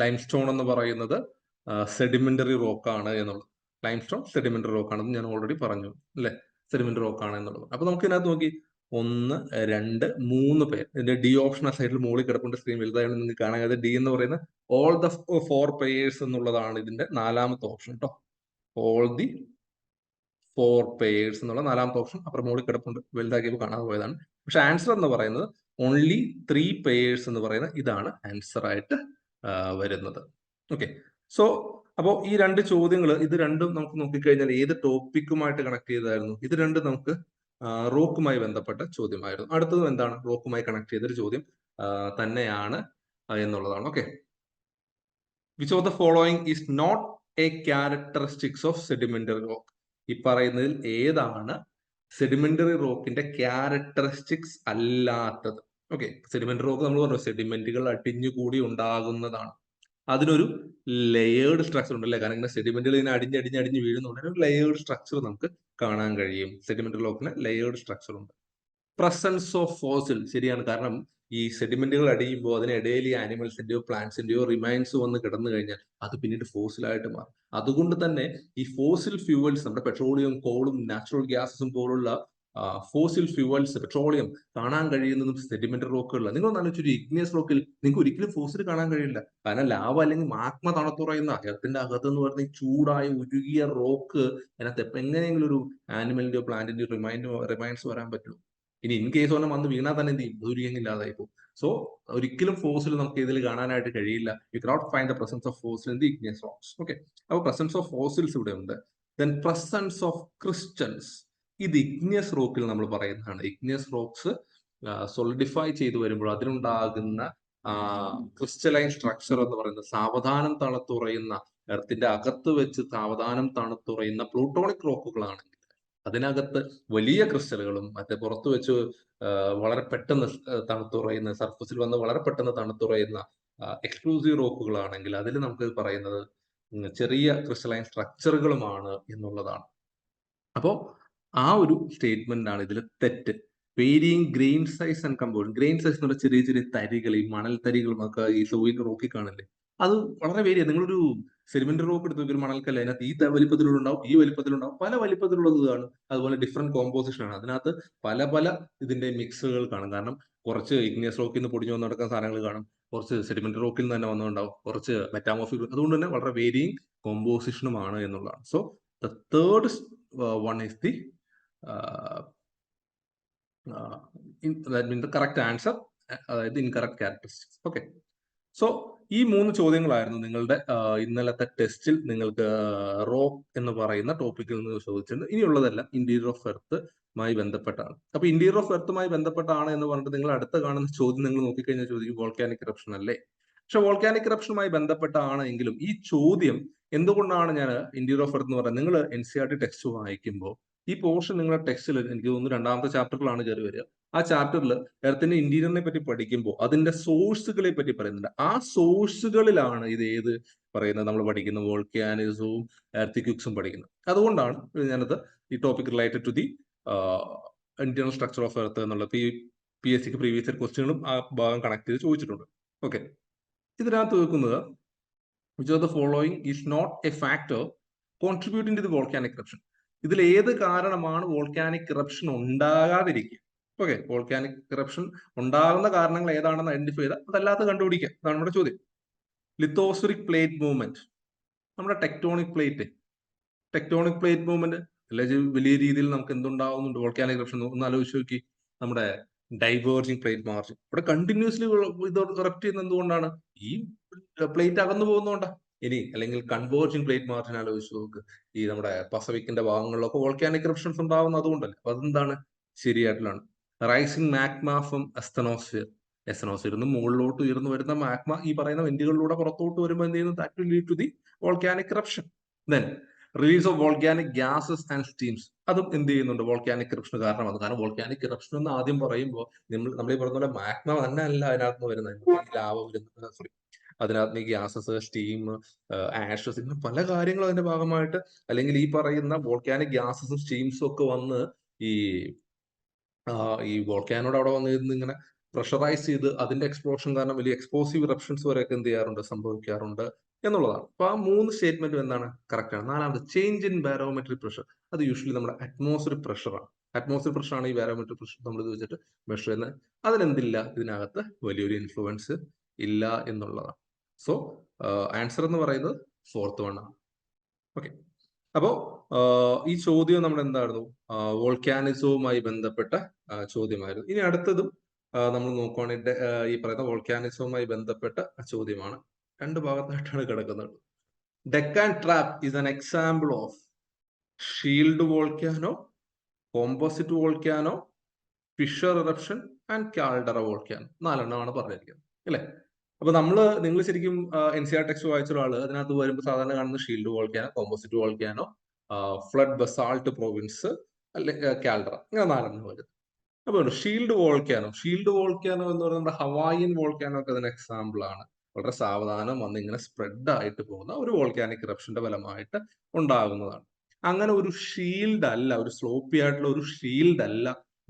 Speaker 1: ലൈം സ്റ്റോൺ എന്ന് പറയുന്നത് സെഡിമെന്ററി റോക്ക് ആണ് എന്നുള്ളത്. ലൈം സ്റ്റോൺ സെഡിമെന്ററി റോക്ക് ആണെന്ന് ഞാൻ ഓൾറെഡി പറഞ്ഞു അല്ലെ, സെഡിമെന്ററി റോക്ക് ആണ് എന്നുള്ളത്. അപ്പൊ നമുക്ക് ഇതിനകത്ത് നോക്കി 1, 2, 3 പേര്. ഇതിന്റെ ഡി ഓപ്ഷൻ ആ സൈഡിൽ മുകളിൽ കിടപ്പുണ്ട്, സ്ക്രീൻ വലുതായാണ് നിങ്ങൾക്ക് കാണാൻ. ഡി എന്ന് പറയുന്നത് ഓൾ ദ 4 പെയേഴ്സ് എന്നുള്ളതാണ് ഇതിന്റെ 4ാമത്തെ ഓപ്ഷൻ കേട്ടോ. ഓൾ ദി 4 പെയേഴ്സ് എന്നുള്ള 4ാമത്തെ ഓപ്ഷൻ അപ്പുറം മുകളിൽ കിടപ്പുണ്ട്, വലുതാക്കിയപ്പോൾ കാണാതെ പോയതാണ്. പക്ഷെ ആൻസർ എന്ന് പറയുന്നത് ഓൺലി 3 പെയേഴ്സ് എന്ന് പറയുന്ന ഇതാണ് ആൻസർ ആയിട്ട് വരുന്നത്. ഓക്കെ. സോ അപ്പോൾ ഈ 2 ചോദ്യങ്ങൾ, ഇത് രണ്ടും നമുക്ക് നോക്കിക്കഴിഞ്ഞാൽ ഏത് ടോപ്പിക്കുമായിട്ട് കണക്ട് ചെയ്തായിരുന്നു? ഇത് രണ്ടും നമുക്ക് റോക്കുമായി ബന്ധപ്പെട്ട ചോദ്യമായിരുന്നു. അടുത്തതും എന്താണ്, റോക്കുമായി കണക്ട് ചെയ്തൊരു ചോദ്യം തന്നെയാണ് എന്നുള്ളതാണ്. Okay. Which of the following is not a characteristics of sedimentary rock? ഈ പറയുന്നതിൽ ഏതാണ് സെഡിമെന്ററി റോക്കിന്റെ ക്യാരക്ടറിസ്റ്റിക്സ് അല്ലാത്തത്? ഓക്കെ. സെഡിമെന്ററി റോക്ക് നമ്മൾ പറഞ്ഞു, സെഡിമെന്റുകൾ അടിഞ്ഞുകൂടി ഉണ്ടാകുന്നതാണ്. അതിനൊരു ലെയേർഡ് സ്ട്രക്ചർ ഉണ്ട് അല്ലേ? കാരണം ഇങ്ങനെ സെഡിമെന്റുകൾ ഇങ്ങനെ അടിഞ്ഞ് വീഴുന്നുണ്ട്. ഒരു ലെയേർഡ് സ്ട്രക്ചർ നമുക്ക് കാണാൻ കഴിയും. സെഡിമെന്റൽ റോക്കിന് ലെയേർഡ് സ്ട്രക്ചർ ഉണ്ട്. പ്രസൻസ് ഓഫ് ഫോസിൽ ശരിയാണ്. കാരണം ഈ സെഡിമെന്റുകൾ അടിയുമ്പോൾ അതിനിടയിൽ ഈ ആനിമൽസിന്റെയോ പ്ലാന്റ്സിന്റെയോ റിമൈൻസ് വന്ന് കിടന്നു കഴിഞ്ഞാൽ അത് പിന്നീട് ഫോസിലായിട്ട് മാറും. അതുകൊണ്ട് തന്നെ ഈ ഫോസിൽ ഫ്യൂവൽസ്, നമ്മുടെ പെട്രോളിയം, കോളും നാച്ചുറൽ ഗ്യാസസും പോലുള്ള ഫോസിൽ ഫ്യൂവൽസ്, പെട്രോളിയം കാണാൻ കഴിയുന്നതും സെഡിമെന്ററി റോക്കുകളിലാണ്. നിങ്ങൾ ആലോചിച്ചു, ഒരു ഇഗ്നിയസ് റോക്കിൽ നിങ്ങൾക്ക് ഒരിക്കലും ഫോസിൽ കാണാൻ കഴിയില്ല. കാരണം ലാവ അല്ലെങ്കിൽ മാഗ്മ തണുത്തുറയുന്ന എർത്തിന്റെ അകത്ത് എന്ന് പറഞ്ഞ ഈ ചൂടായ ഉരുകിയ റോക്ക്, അതിനകത്ത് എങ്ങനെയെങ്കിലും ഒരു ആനിമലിന്റെയോ പ്ലാന്റിന്റെയോ റിമൈൻസ് വരാൻ പറ്റുമോ? ഇനി ഇൻ കേസ് ഒന്നും വന്ന് വീണാൽ തന്നെ എന്ത് ചെയ്യും? ദൂരിയെങ്കില്ലാതായി പോകും. സോ ഒരിക്കലും ഫോസിൽ നമുക്ക് ഇതിൽ കാണാനായിട്ട് കഴിയില്ല. You cannot find the presence of fossil in the igneous rocks. Okay, അപ്പോൾ പ്രസൻസ് ഓഫ് ഫോസിൽസ് ഇവിടെ ഉണ്ട്. ദെൻ പ്രസൻസ് ഓഫ് ക്രിസ്റ്റൽസ്, ഇത് ഇഗ്നിയസ് റോക്കിൽ നമ്മൾ പറയുന്നതാണ്. ഇഗ്നിയസ് റോക്സ് സോളിഡിഫൈ ചെയ്തു വരുമ്പോൾ അതിനുണ്ടാകുന്ന ക്രിസ്റ്റലൈൻ സ്ട്രക്ചർ എന്ന് പറയുന്നത് സാവധാനം തണുത്തുറയുന്ന, എർത്തിന്റെ അകത്ത് വെച്ച് സാവധാനം തണുത്തുറയുന്ന പ്ലൂട്ടോണിക് റോക്കുകളാണെങ്കിൽ അതിനകത്ത് വലിയ ക്രിസ്റ്റലുകളും മറ്റേ പുറത്തു വെച്ച് വളരെ പെട്ടെന്ന് തണുത്തുറയുന്ന, സർഫസിൽ വന്ന് വളരെ പെട്ടെന്ന് തണുത്തുറയുന്ന എക്സ്ക്ലൂസീവ് റോക്കുകളാണെങ്കിൽ അതിൽ നമുക്ക് പറയുന്നത് ചെറിയ ക്രിസ്റ്റലൈൻ സ്ട്രക്ചറുകളുമാണ് എന്നുള്ളതാണ്. അപ്പോൾ ആ ഒരു സ്റ്റേറ്റ്മെന്റ് ആണ് ഇതിൽ തെറ്റ്. Varying grain size and composition. Grain size എന്ന് പറഞ്ഞാൽ ചെറിയ ചെറിയ തരികൾ, ഈ മണൽ തരികളും ഒക്കെ ഈ സോയിൽ റോക്കി കാണില്ലേ, അത് വളരെ വേരി. നിങ്ങളൊരു സെഡിമെന്ററി റോക്ക് എടുത്ത് ഒരു മണൽക്കല്ല, അതിനകത്ത് ഈ വലിപ്പത്തിലുണ്ടാവും, ഈ വലിപ്പത്തിലുണ്ടാവും, പല വലിപ്പത്തിലുള്ളത് കാണും. അതുപോലെ ഡിഫറെന്റ് കോമ്പോസിഷൻ ആണ്, അതിനകത്ത് പല പല ഇതിന്റെ മിക്സുകൾ കാണും. കാരണം കുറച്ച് ഇഗ്നിയസ് റോക്കിൽ നിന്ന് പൊടിഞ്ഞു വന്ന് നടക്കുന്ന സാധനങ്ങൾ കാണും, കുറച്ച് സെഡിമെന്ററി റോക്കിൽ നിന്ന് തന്നെ വന്നുണ്ടാവും, കുറച്ച് മെറ്റാമോർഫിക്. അതുകൊണ്ട് തന്നെ വളരെ വേരിയിങ് കോമ്പോസിഷനുമാണ് എന്നുള്ളതാണ്. So the third one is the that means the correct answer, അതായത് ഇൻകറക്റ്റ് ക്യാരക്ടറിസ്റ്റിക്സ്. ഓക്കെ, സോ ഈ 3 ചോദ്യങ്ങളായിരുന്നു നിങ്ങളുടെ ഇന്നലത്തെ ടെസ്റ്റിൽ നിങ്ങൾക്ക് റോക്ക് എന്ന് പറയുന്ന ടോപ്പിക്കിൽ നിന്ന് ചോദിച്ചത്. ഇനിയുള്ളതെല്ലാം ഇന്റീരിയർ ഓഫ് എർത്തുമായി ബന്ധപ്പെട്ടാണ്. അപ്പൊ ഇന്റീരിയർ ഓഫ് എർത്തുമായി ബന്ധപ്പെട്ടാണ് എന്ന് പറഞ്ഞിട്ട് നിങ്ങൾ അടുത്ത കാണുന്ന ചോദ്യം നിങ്ങൾ നോക്കിക്കഴിഞ്ഞാൽ ചോദിക്കും വോൾക്കാനിക് ഇറപ്ഷൻ അല്ലേ? പക്ഷെ വോൾക്കാനിക് ഇറപ്ഷനുമായി ബന്ധപ്പെട്ടാണ് എങ്കിലും ഈ ചോദ്യം എന്തുകൊണ്ടാണ് ഞാൻ ഇന്റീരിയർ ഓഫ് എർത്ത് എന്ന് പറയുന്നത്, നിങ്ങൾ NCERT ടെക്സ്റ്റ് വായിക്കുമ്പോൾ ഈ പോർഷൻ നിങ്ങളുടെ ടെക്സ്റ്റിൽ എനിക്ക് തോന്നുന്നു 2ാമത്തെ ചാപ്റ്ററിലാണ് കയറി വരിക. ആ ചാപ്റ്ററിൽ എർത്തിന്റെ ഇന്റീരിയറിനെ പറ്റി പഠിക്കുമ്പോൾ അതിന്റെ സോഴ്സുകളെ പറ്റി പറയുന്നുണ്ട്. ആ സോഴ്സുകളിലാണ് ഇത് ഏത് പറയുന്നത് നമ്മൾ പഠിക്കുന്ന വോൾക്കാനിസവും എർത്തിക്വിക്സും പഠിക്കുന്നത്. അതുകൊണ്ടാണ് ഞാനത് ഈ topic related to the internal structure of earth എന്നുള്ള PSCക്ക് പ്രീവിയസ് ഇയർ ക്വസ്റ്റ്യനുകളും ആ ഭാഗം കണക്ട് ചെയ്ത് ചോദിച്ചിട്ടുണ്ട്. ഓക്കെ, ഇതിനകത്ത് വെക്കുന്നത് which of the following is not a factor contributing to the volcanic eruption. ഇതിൽ ഏത് കാരണമാണ് വോൾക്കാനിക് ഇറപ്ഷൻ ഉണ്ടാകാതിരിക്കുക? ഓക്കെ, വോൾക്കാനിക് ഇറപ്ഷൻ ഉണ്ടാകുന്ന കാരണങ്ങൾ ഏതാണെന്ന് ഐഡന്റിഫൈ ചെയ്താൽ അതല്ലാത്ത കണ്ടുപിടിക്കുക. അതാണ് നമ്മുടെ ചോദ്യം. ലിത്തോസ്ഫിറിക് പ്ലേറ്റ് മൂവ്മെന്റ്, നമ്മുടെ ടെക്ടോണിക് പ്ലേറ്റ് മൂവ്മെന്റ് അല്ലെ, വലിയ രീതിയിൽ നമുക്ക് എന്തുണ്ടാവുന്നുണ്ട് വോൾക്കാനിക് ഇറപ്ഷൻ. ഒന്ന് ആലോചിച്ച് നോക്കി, നമ്മുടെ ഡൈവേർജിങ് പ്ലേറ്റ് മാർജിൻ ഇവിടെ കണ്ടിന്യൂസ്ലി ഇത് ഇറപ്റ്റ് ചെയ്യുന്നത് എന്തുകൊണ്ടാണ്? ഈ പ്ലേറ്റ് അകന്നു പോകുന്നതുകൊണ്ടാണ്. ഇനി അല്ലെങ്കിൽ കൺവേർജിങ് പ്ലേറ്റ് മാർജിൻ ആലോചിച്ച് നോക്ക്, ഈ നമ്മുടെ പസഫിക്കിന്റെ ഭാഗങ്ങളിലൊക്കെ വോൾക്കാനിക് ഇറപ്ഷൻസ് ഉണ്ടാവുന്നത് അതുകൊണ്ടല്ലേ. അപ്പൊ അതെന്താണ്? ശരിയായിട്ടുള്ളതാണ്. റൈസിംഗ് മാഗ്മ ഫ്രം എസ്തനോസ്ഫിയറിൽ നിന്ന് മുകളിലോട്ട് ഉയർന്നു വരുന്ന മാഗ്മ ഈ പറയുന്ന വെന്റുകളിലൂടെ പുറത്തോട്ട് വരുമ്പോൾ എന്ത് ചെയ്യുന്നു? That will lead to the volcanic eruption. Then release of volcanic gases and steams, അതും എന്ത് ചെയ്യുന്നുണ്ട്? വോൾക്കാനിക് ഇറപ്ഷന് കാരണമാണ്. കാരണം വോൾക്കാനിക് ഇറപ്ഷൻ എന്ന് ആദ്യം പറയുമ്പോൾ നമ്മൾ ഈ പറഞ്ഞ പോലെ മാഗ്മ തന്നെ അല്ല അതിനകത്ത് വരുന്നത്, ലാവ വരുന്നത്, സോറി, അതിനകത്ത് ഗ്യാസസ്, സ്റ്റീം, ആഷസ്, ഇങ്ങനെ പല കാര്യങ്ങളും അതിന്റെ ഭാഗമായിട്ട്, അല്ലെങ്കിൽ ഈ പറയുന്ന വോൾക്കാനിക് ഗ്യാസസും സ്റ്റീംസും ഒക്കെ വന്ന് ഈ വോൾക്കാനോട് അവിടെ വന്നിരുന്ന് ഇങ്ങനെ പ്രഷറൈസ് ചെയ്ത് അതിന്റെ എക്സ്പ്ലോഷൻ കാരണം വലിയ എക്സ്പ്ലോസീവ് ഇറപ്ഷൻസ് വരെയൊക്കെ എന്ത് ചെയ്യാറുണ്ട്? സംഭവിക്കാറുണ്ട് എന്നുള്ളതാണ്. അപ്പൊ ആ 3 സ്റ്റേറ്റ്മെന്റും എന്താണ്? കറക്റ്റ് ആണ്. 4ാമത് ചേഞ്ച് ഇൻ ബാരോമെട്രിക് പ്രഷർ, അത് യൂഷ്വലി നമ്മുടെ അറ്റ്മോസ്ഫിയറിക് പ്രഷറാണ്. അറ്റ്മോസ്ഫിയർ പ്രഷറാണ് ഈ ബാരോമെട്രിക് പ്രഷർ നമ്മൾ ഇത് വെച്ചിട്ട് മെഷർ ചെയ്യുന്നത്. അതിനെന്തില്ല? ഇതിനകത്ത് വലിയൊരു ഇൻഫ്ലുവൻസ് ഇല്ല എന്നുള്ളതാണ്. സോ ആൻസർ എന്ന് പറയുന്നത് 4th വൺ ആണ്. ഓക്കെ, അപ്പോ ഈ ചോദ്യം നമ്മൾ എന്തായിരുന്നു? വോൾക്കാനിസവുമായി ബന്ധപ്പെട്ട ചോദ്യമായിരുന്നു. ഇനി അടുത്തതും നമ്മൾ നോക്കുവാണെങ്കിൽ ഈ പറയുന്ന വോൾക്കാനിസവുമായി ബന്ധപ്പെട്ട ചോദ്യമാണ്. 2 ഭാഗത്തായിട്ടാണ് കിടക്കുന്നത്. Deccan trap is an example of shield volcano, composite volcano, fissure eruption and caldera volcano. 4 എണ്ണമാണ് പറഞ്ഞിരിക്കുന്നത് അല്ലെ? അപ്പൊ നിങ്ങൾ ശരിക്കും NCERT ടെക്സ്റ്റ് വായിച്ച ആള് അതിനകത്ത് വരുമ്പോൾ സാധാരണ കാണുന്ന shield volcano, composite volcano, flood basalt province, അല്ലെങ്കിൽ കാൽഡറ, ഇങ്ങനെ 4 എണ്ണം വരും. അപ്പൊ ഷീൽഡ് വോൾക്കാനോ എന്ന് പറയുന്നത് നമ്മുടെ ഹവായിയൻ വോൾക്കാനോ ഒക്കെ അതിന് എക്സാമ്പിൾ ആണ്. വളരെ സാവധാനം വന്ന് ഇങ്ങനെ സ്പ്രെഡ് ആയിട്ട് പോകുന്ന ഒരു വോൾക്കാനിക് ഇറപ്ഷന്റെ ഫലമായിട്ട് ഉണ്ടാകുന്നതാണ്. അങ്ങനെ ഒരു ഷീൽഡ് അല്ല, ഒരു സ്ലോപ്പി ആയിട്ടുള്ള ഒരു ഷീൽഡ് അല്ല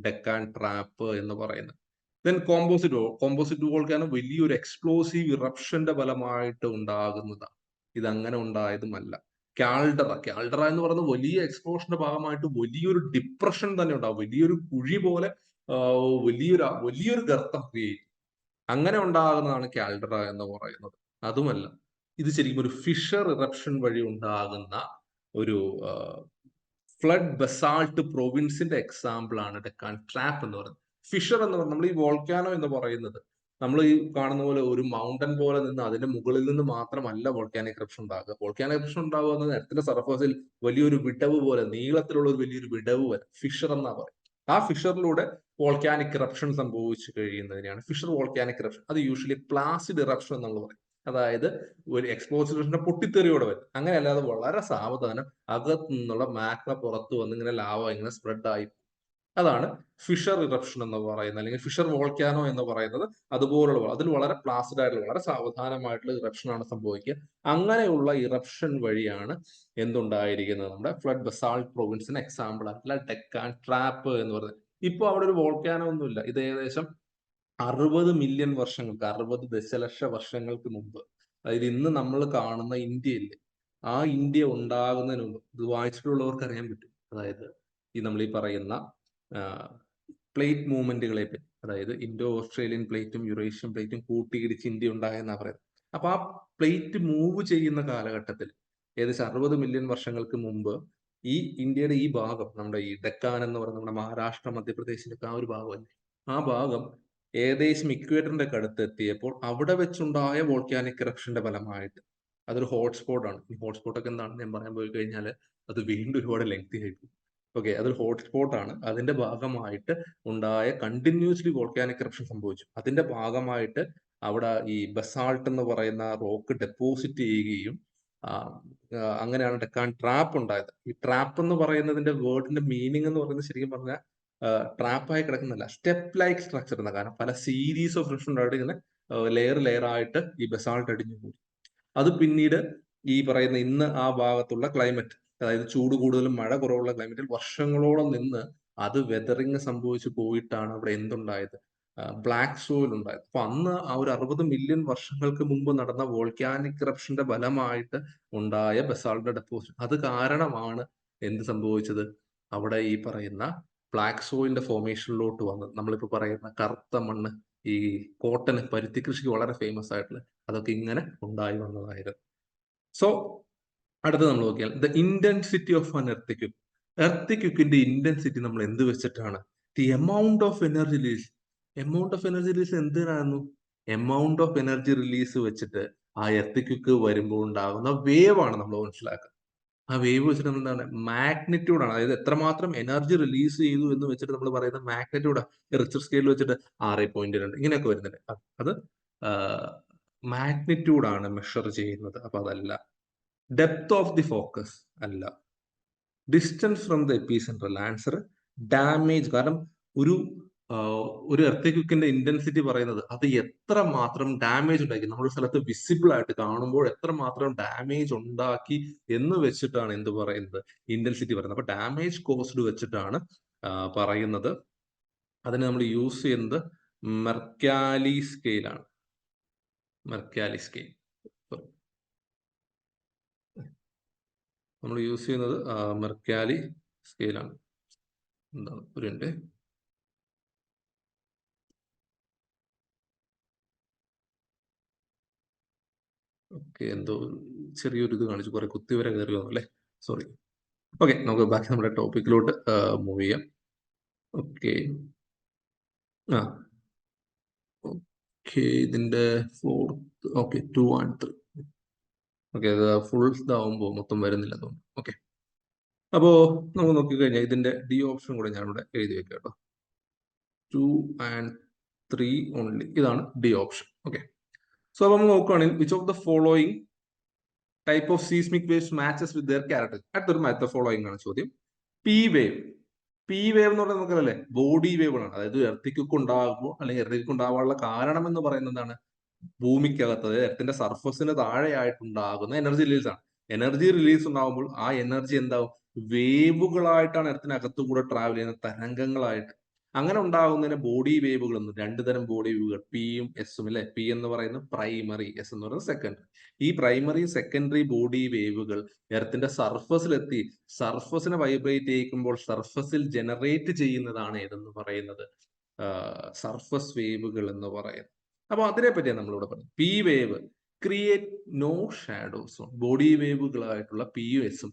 Speaker 1: ഡെക്കാൻ ട്രാപ്പ് എന്ന് പറയുന്നത്. ദെൻ കോമ്പോസിറ്റ് വോൾക്കാനോ വലിയൊരു എക്സ്പ്ലോസീവ് ഇറപ്ഷന്റെ ഫലമായിട്ട് ഉണ്ടാകുന്നതാണ്. ഇതങ്ങനെ ഉണ്ടായതുമല്ല. കാൽഡറ എന്ന് പറയുന്നത് വലിയ എക്സ്പ്ലോഷന്റെ ഭാഗമായിട്ട് വലിയൊരു ഡിപ്രഷൻ തന്നെ ഉണ്ടാവും, വലിയൊരു കുഴി പോലെ വലിയൊരു ഗർത്തം ക്രിയേറ്റ്, അങ്ങനെ ഉണ്ടാകുന്നതാണ് കാൽഡറ എന്ന് പറയുന്നത്. അതുമല്ല, ഇത് ശരിക്കും ഒരു ഫിഷർ ഇറപ്ഷൻ വഴി ഉണ്ടാകുന്ന ഒരു ഫ്ലഡ് ബസാൾട്ട് പ്രൊവിൻസിന്റെ എക്സാമ്പിൾ ആണ് ഡെക്കാൻ ട്രാപ്പ് എന്ന് പറയുന്നത്. ഫിഷർ എന്ന് പറയുന്നത്, നമ്മൾ ഈ വോൾക്കാനോ എന്ന് പറയുന്നത് നമ്മൾ ഈ കാണുന്ന പോലെ ഒരു മൗണ്ടൻ പോലെ നിന്ന് അതിന്റെ മുകളിൽ നിന്ന് മാത്രമല്ല വോൾക്കാനിക് ഇറപ്ഷൻ ഉണ്ടാകുക. വോൾക്കാനിക് ഇറപ്ഷൻ ഉണ്ടാകുക എന്നത് എർത്തിന്റെ സർഫസിൽ വലിയൊരു വിടവ് പോലെ, നീളത്തിലുള്ള ഒരു വലിയൊരു വിടവ് പോലെ ഫിഷർ എന്നാ പറയും. ആ ഫിഷറിലൂടെ വോൾക്കാനിക് ഇറപ്ഷൻ സംഭവിച്ചു കഴിയുന്നതിനെയാണ് ഫിഷർ വോൾക്കാനിക് ഇറപ്ഷൻ. അത് യൂഷ്വലി പ്ലാസിഡ് ഇറപ്ഷൻ എന്നുള്ള പറയും. അതായത് ഒരു എക്സ്പ്ലോഷന്റെ പൊട്ടിത്തെറിയോടെ വരും. അങ്ങനെ അല്ലാതെ വളരെ സാവധാനം അകത്ത് നിന്നുള്ള മാഗ്മ പുറത്തു വന്ന് ഇങ്ങനെ ലാവ ഇങ്ങനെ സ്പ്രെഡ് ആയി. അതാണ് ഫിഷർ ഇറപ്ഷൻ എന്ന് പറയുന്നത്, അല്ലെങ്കിൽ ഫിഷർ വോൾക്കാനോ എന്ന് പറയുന്നത്. അതുപോലുള്ള അതിൽ വളരെ പ്ലാസിഡ് ആയിട്ടുള്ള വളരെ സാവധാനമായിട്ടുള്ള ഇറപ്ഷൻ ആണ് സംഭവിക്കുക. അങ്ങനെയുള്ള ഇറപ്ഷൻ വഴിയാണ് എന്തുണ്ടായിരിക്കുന്നത്, നമ്മുടെ ഫ്ലഡ് ബസാൾട്ട് പ്രൊവിൻസിന് എക്സാമ്പിൾ ആയിട്ടുള്ള ഡെക്കാൻ ട്രാപ്പ് എന്ന് പറയുന്നത്. ഇപ്പൊ അവിടെ ഒരു വോൾക്കാനോ ഒന്നുമില്ല. ഇത് ഏകദേശം 60 മില്യൺ വർഷങ്ങൾക്ക്, 60 ദശലക്ഷ വർഷങ്ങൾക്ക് മുമ്പ്, അതായത് ഇന്ന് നമ്മൾ കാണുന്ന ഇന്ത്യയില്ലേ, ആ ഇന്ത്യ ഉണ്ടാകുന്നതിന് മുമ്പ്, ഇത് വായിച്ചിട്ടുള്ളവർക്ക് അറിയാൻ പറ്റും. അതായത് നമ്മൾ ഈ പറയുന്ന പ്ലേറ്റ് മൂവ്മെന്റുകളെ പറ്റി, അതായത് ഇൻഡോ ഓസ്ട്രേലിയൻ പ്ലേറ്റും യുറേഷ്യൻ പ്ലേറ്റും കൂട്ടിയിടിച്ച് ഇന്ത്യ ഉണ്ടായെന്നാ പറയുന്നത്. അപ്പൊ ആ പ്ലേറ്റ് മൂവ് ചെയ്യുന്ന കാലഘട്ടത്തിൽ ഏകദേശം 60 മില്യൺ വർഷങ്ങൾക്ക് മുമ്പ് ഈ ഇന്ത്യയുടെ ഈ ഭാഗം, നമ്മുടെ ഈ ഡെക്കാൻ എന്ന് പറയുന്ന നമ്മുടെ മഹാരാഷ്ട്ര മധ്യപ്രദേശിന്റെ ആ ഒരു ഭാഗമല്ലേ, ആ ഭാഗം ഏകദേശം ഇക്വേറ്ററിന്റെ അടുത്ത് എത്തിയപ്പോൾ അവിടെ വെച്ചുണ്ടായ വോൾക്കാനിക് ഇറപ്ഷന്റെ ഫലമായിട്ട് അതൊരു ഹോട്ട്സ്പോട്ടാണ്. ഈ ഹോട്ട്സ്പോട്ടൊക്കെ എന്താണെന്ന് ഞാൻ പറയാൻ പോയി കഴിഞ്ഞാൽ അത് വീണ്ടും ഒരുപാട് ലെങ്തി ആയിരിക്കും. ഓക്കെ, അതൊരു ഹോട്ട്സ്പോട്ടാണ്. അതിന്റെ ഭാഗമായിട്ട് ഉണ്ടായ കണ്ടിന്യൂസ്ലി വോൾക്കാനിക് ഇറപ്ഷൻ സംഭവിച്ചു. അതിന്റെ ഭാഗമായിട്ട് അവിടെ ഈ ബസാൾട്ട് എന്ന് പറയുന്ന റോക്ക് ഡെപ്പോസിറ്റ് ചെയ്യുകയും അങ്ങനെയാണ് ഡെക്കാൻ ട്രാപ്പ് ഉണ്ടായത്. ഈ ട്രാപ്പ് എന്ന് പറയുന്നതിന്റെ വേർഡിന്റെ മീനിങ് എന്ന് പറയുന്നത് ശരിക്കും പറഞ്ഞാൽ ട്രാപ്പായി കിടക്കുന്നില്ല, സ്റ്റെപ്പ് ലൈക്ക് സ്ട്രക്ചർ എന്ന. കാരണം പല സീരീസ് ഓഫ് ഇറപ്ഷൻ ഉണ്ടായിട്ട് ഇങ്ങനെ ലെയർ ആയിട്ട് ഈ ബസാൾട്ട് അടിഞ്ഞു കൂടി. അത് പിന്നീട് ഈ പറയുന്ന ഇന്ന് ആ ഭാഗത്തുള്ള ക്ലൈമറ്റ്, അതായത് ചൂട് കൂടുതലും മഴ കുറവുള്ള ക്ലൈമറ്റിൽ വർഷങ്ങളോളം നിന്ന് അത് വെതറിങ് സംഭവിച്ചു പോയിട്ടാണ് അവിടെ എന്തുണ്ടായത്, ബ്ലാക്ക് സോയിൽ ഉണ്ടായത്. അപ്പൊ അന്ന് ആ ഒരു 60 മില്യൺ വർഷങ്ങൾക്ക് മുമ്പ് നടന്ന വോൾക്കാനിക് ഇറപ്ഷന്റെ ഫലമായിട്ട് ഉണ്ടായ ബസാൾട്ട് ഡെപ്പോസിറ്റ്, അത് കാരണമാണ് എന്ത് സംഭവിച്ചത്, അവിടെ ഈ പറയുന്ന ബ്ലാക്ക് സോയിലിന്റെ ഫോർമേഷനിലോട്ട് വന്ന് നമ്മളിപ്പോ പറയുന്ന കറുത്ത മണ്ണ്, ഈ കോട്ടന്, പരുത്തി കൃഷിക്ക് വളരെ ഫേമസ് ആയിട്ടുള്ള, അതൊക്കെ ഇങ്ങനെ ഉണ്ടായി വന്നതായിരുന്നു. സോ അടുത്ത നമ്മൾ നോക്കിയാൽ the intensity of an earthquake. എർത്തിക്വിക്കിന്റെ ഇന്റൻസിറ്റി നമ്മൾ എന്ത് വെച്ചിട്ടാണ്, the amount of energy release. Amount of energy release എന്തിനായിരുന്നു, എമൗണ്ട് ഓഫ് എനർജി റിലീസ് വെച്ചിട്ട് ആ എർത്തിക്വിക്ക് വരുമ്പോൾ ഉണ്ടാകുന്ന വേവ് ആണ് നമ്മൾ മനസ്സിലാക്കുക. ആ വേവ് വെച്ചിട്ട് എന്താണ്, മാഗ്നിറ്റ്യൂഡ് ആണ്. അതായത് എത്രമാത്രം എനർജി റിലീസ് ചെയ്തു എന്ന് വെച്ചിട്ട് നമ്മൾ പറയുന്ന മാഗ്നിറ്റ്യൂഡ്, റിച്ചർ സ്കെയിൽ വെച്ചിട്ട് 6.2 ഇങ്ങനെയൊക്കെ വരുന്നുണ്ട്. അത് മാഗ്നിറ്റ്യൂഡ് ആണ് മെഷർ ചെയ്യുന്നത്. അപ്പൊ അതല്ല. ഡെപ്ത് ഓഫ് ദി ഫോക്കസ് അല്ല. Distance from the epicentral, answer damage. കാരണം ഒരു എർത്തിക്വിക്കിന്റെ ഇന്റൻസിറ്റി പറയുന്നത് അത് എത്ര മാത്രം ഡാമേജ് ഉണ്ടാക്കി, നമ്മുടെ സ്ഥലത്ത് വിസിബിൾ ആയിട്ട് കാണുമ്പോൾ എത്ര മാത്രം ഡാമേജ് ഉണ്ടാക്കി എന്ന് വെച്ചിട്ടാണ് എന്ത് പറയുന്നത്, ഇന്റൻസിറ്റി പറയുന്നത്. അപ്പൊ ഡാമേജ് കോസ്ഡ് വെച്ചിട്ടാണ് പറയുന്നത്. അതിന് നമ്മൾ യൂസ് ചെയ്യുന്നത് മെർക്കാലി സ്കെയിലാണ്. മെർക്കാലി സ്കെയിൽ നമ്മൾ യൂസ് ചെയ്യുന്നത് മെർക്കാലി സ്കെയിലാണ്. എന്താണ് ഒരു മിനിറ്റ്. ഓക്കെ, എന്തോ ചെറിയൊരു ഇത് കാണിച്ചു, കുറെ കുത്തിവര കയറി വന്നു അല്ലേ, സോറി. ഓക്കെ, നമുക്ക് ബാക്കി നമ്മുടെ ടോപ്പിക്കിലോട്ട് മൂവ് ചെയ്യാം. ഓക്കെ, ഓക്കെ, ഇതിന്റെ 4th, ഓക്കെ 2 and 3. ഓക്കെ, അത് ഫുൾ ഇതാവുമ്പോൾ മൊത്തം വരുന്നില്ല തോന്നുന്നു. ഓക്കെ, അപ്പോ നമുക്ക് നോക്കിക്കഴിഞ്ഞാൽ ഇതിന്റെ ഡി ഓപ്ഷൻ കൂടെ ഞാൻ ഇവിടെ എഴുതി വെക്കാം കേട്ടോ. 2 and 3 ഓൺലി, ഇതാണ് ഡി ഓപ്ഷൻ. ഓക്കെ, സോ അപ്പൊ നമ്മൾ നോക്കുകയാണെങ്കിൽ which of the following type of seismic waves matches with their character. അടുത്തൊരു മാച്ച് ഫോളോയിങ് ആണ് ചോദ്യം. P wave. പി വേവ് എന്ന് പറയുന്നത് നമുക്കല്ലേ ബോഡി വേവുകളാണ്. അതായത് എർത്തിക്വിക്ക് ഉണ്ടാകുമ്പോൾ അല്ലെങ്കിൽ എർത്തിക്വിക്ക് ഉണ്ടാവാനുള്ള കാരണം എന്ന് പറയുന്നത് എന്താണ്, ഭൂമിക്കകത്ത്, അതായത് എർത്തിന്റെ സർഫസിന് താഴെയായിട്ടുണ്ടാകുന്ന എനർജി റിലീസ് ആണ്. എനർജി റിലീസ് ഉണ്ടാകുമ്പോൾ ആ എനർജി എന്താവും? വേവുകളായിട്ടാണ് എർത്തിനകത്തു കൂടെ ട്രാവൽ ചെയ്യുന്നത്, തരംഗങ്ങളായിട്ട്. അങ്ങനെ ഉണ്ടാകുന്നതിന് ബോഡി വേവുകൾ എന്ന്, രണ്ടു തരം ബോഡി വേവുകൾ, പിയും എസും അല്ലെ. പി എന്ന് പറയുന്നത് പ്രൈമറി, എസ് എന്ന് പറയുന്നത് സെക്കൻഡറി. ഈ പ്രൈമറി സെക്കൻഡറി ബോഡി വേവുകൾ എർത്തിന്റെ സർഫസിലെത്തി സർഫസിനെ വൈബ്രേറ്റ് ചെയ്യിക്കുമ്പോൾ സർഫസിൽ ജനറേറ്റ് ചെയ്യുന്നതാണ് ഏതെന്ന് പറയുന്നത് സർഫസ് വേവുകൾ എന്ന് പറയുന്നത്. അപ്പൊ അതിനെ പറ്റിയാണ് നമ്മളിവിടെ പറയുന്നത്. P wave create no shadow zone. Body വേവുകളായിട്ടുള്ള പിയും എസും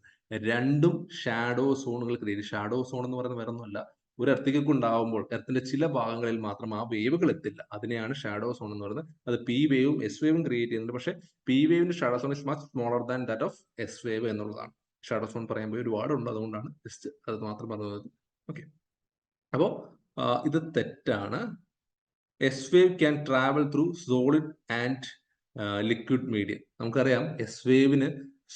Speaker 1: രണ്ടും ഷാഡോ സോണുകൾ ക്രിയേറ്റ്. ഷാഡോ സോൺ എന്ന് പറയുന്നത് വേറെ ഒന്നുമല്ല, ഒരു എർത്തിക്കൊക്കെ ഉണ്ടാവുമ്പോൾ എർത്തിന്റെ ചില ഭാഗങ്ങളിൽ മാത്രം ആ വേവുകൾ എത്തില്ല, അതിനെയാണ് ഷാഡോ സോൺ എന്ന് പറയുന്നത്. അത് പി വേവും എസ് വേവും ക്രിയേറ്റ് ചെയ്യുന്നുണ്ട്. പക്ഷേ പി വേവിന്റെ shadow zone is much smaller than that of S wave എന്നുള്ളതാണ്. ഷാഡോ സോൺ പറയുമ്പോൾ ഒരുപാടുണ്ട്, അതുകൊണ്ടാണ് ജസ്റ്റ് അത് മാത്രം പറഞ്ഞത്. ഓക്കെ, അപ്പോ ഇത് തെറ്റാണ്. S wave can travel through solid and liquid medium. നമുക്കറിയാം എസ് വേവിന്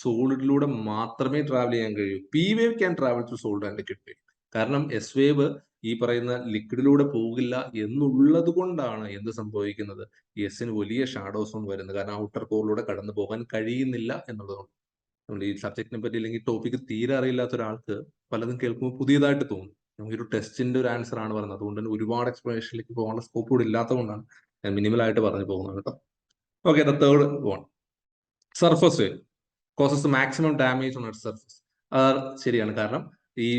Speaker 1: സോളിഡിലൂടെ മാത്രമേ ട്രാവൽ ചെയ്യാൻ കഴിയൂ. P wave can travel through solid and liquid medium. കാരണം എസ് വേവ് ഈ പറയുന്ന ലിക്വിഡിലൂടെ പോകില്ല എന്നുള്ളത് കൊണ്ടാണ് എന്ത് സംഭവിക്കുന്നത്, എസിന് വലിയ ഷാഡോ സോൺ വരുന്നത്. കാരണം ഔട്ടർ കോറിലൂടെ കടന്നു പോകാൻ കഴിയുന്നില്ല എന്നുള്ളതുകൊണ്ട്. നമ്മൾ ഈ സബ്ജക്റ്റിനെ പറ്റി അല്ലെങ്കിൽ ടോപ്പിക്ക് തീരെ അറിയില്ലാത്ത ഒരാൾക്ക് പലതും കേൾക്കുമ്പോൾ പുതിയതായിട്ട് തോന്നും. നമുക്കൊരു ടെസ്റ്റിന്റെ ഒരു ആൻസർ ആണ് പറയുന്നത്, അതുകൊണ്ട് തന്നെ ഒരുപാട് എക്സ്പ്ലനേഷനിലേക്ക് പോകാനുള്ള സ്കോപ്പ് കൂടെ ഇല്ലാത്തതുകൊണ്ടാണ് ഞാൻ മിനിമൽ ആയിട്ട് പറഞ്ഞു പോകുന്നത് കേട്ടോ. Okay, the third one, surface wave causes maximum damage on earth surface. അത് ശരിയാണ്. കാരണം ഈ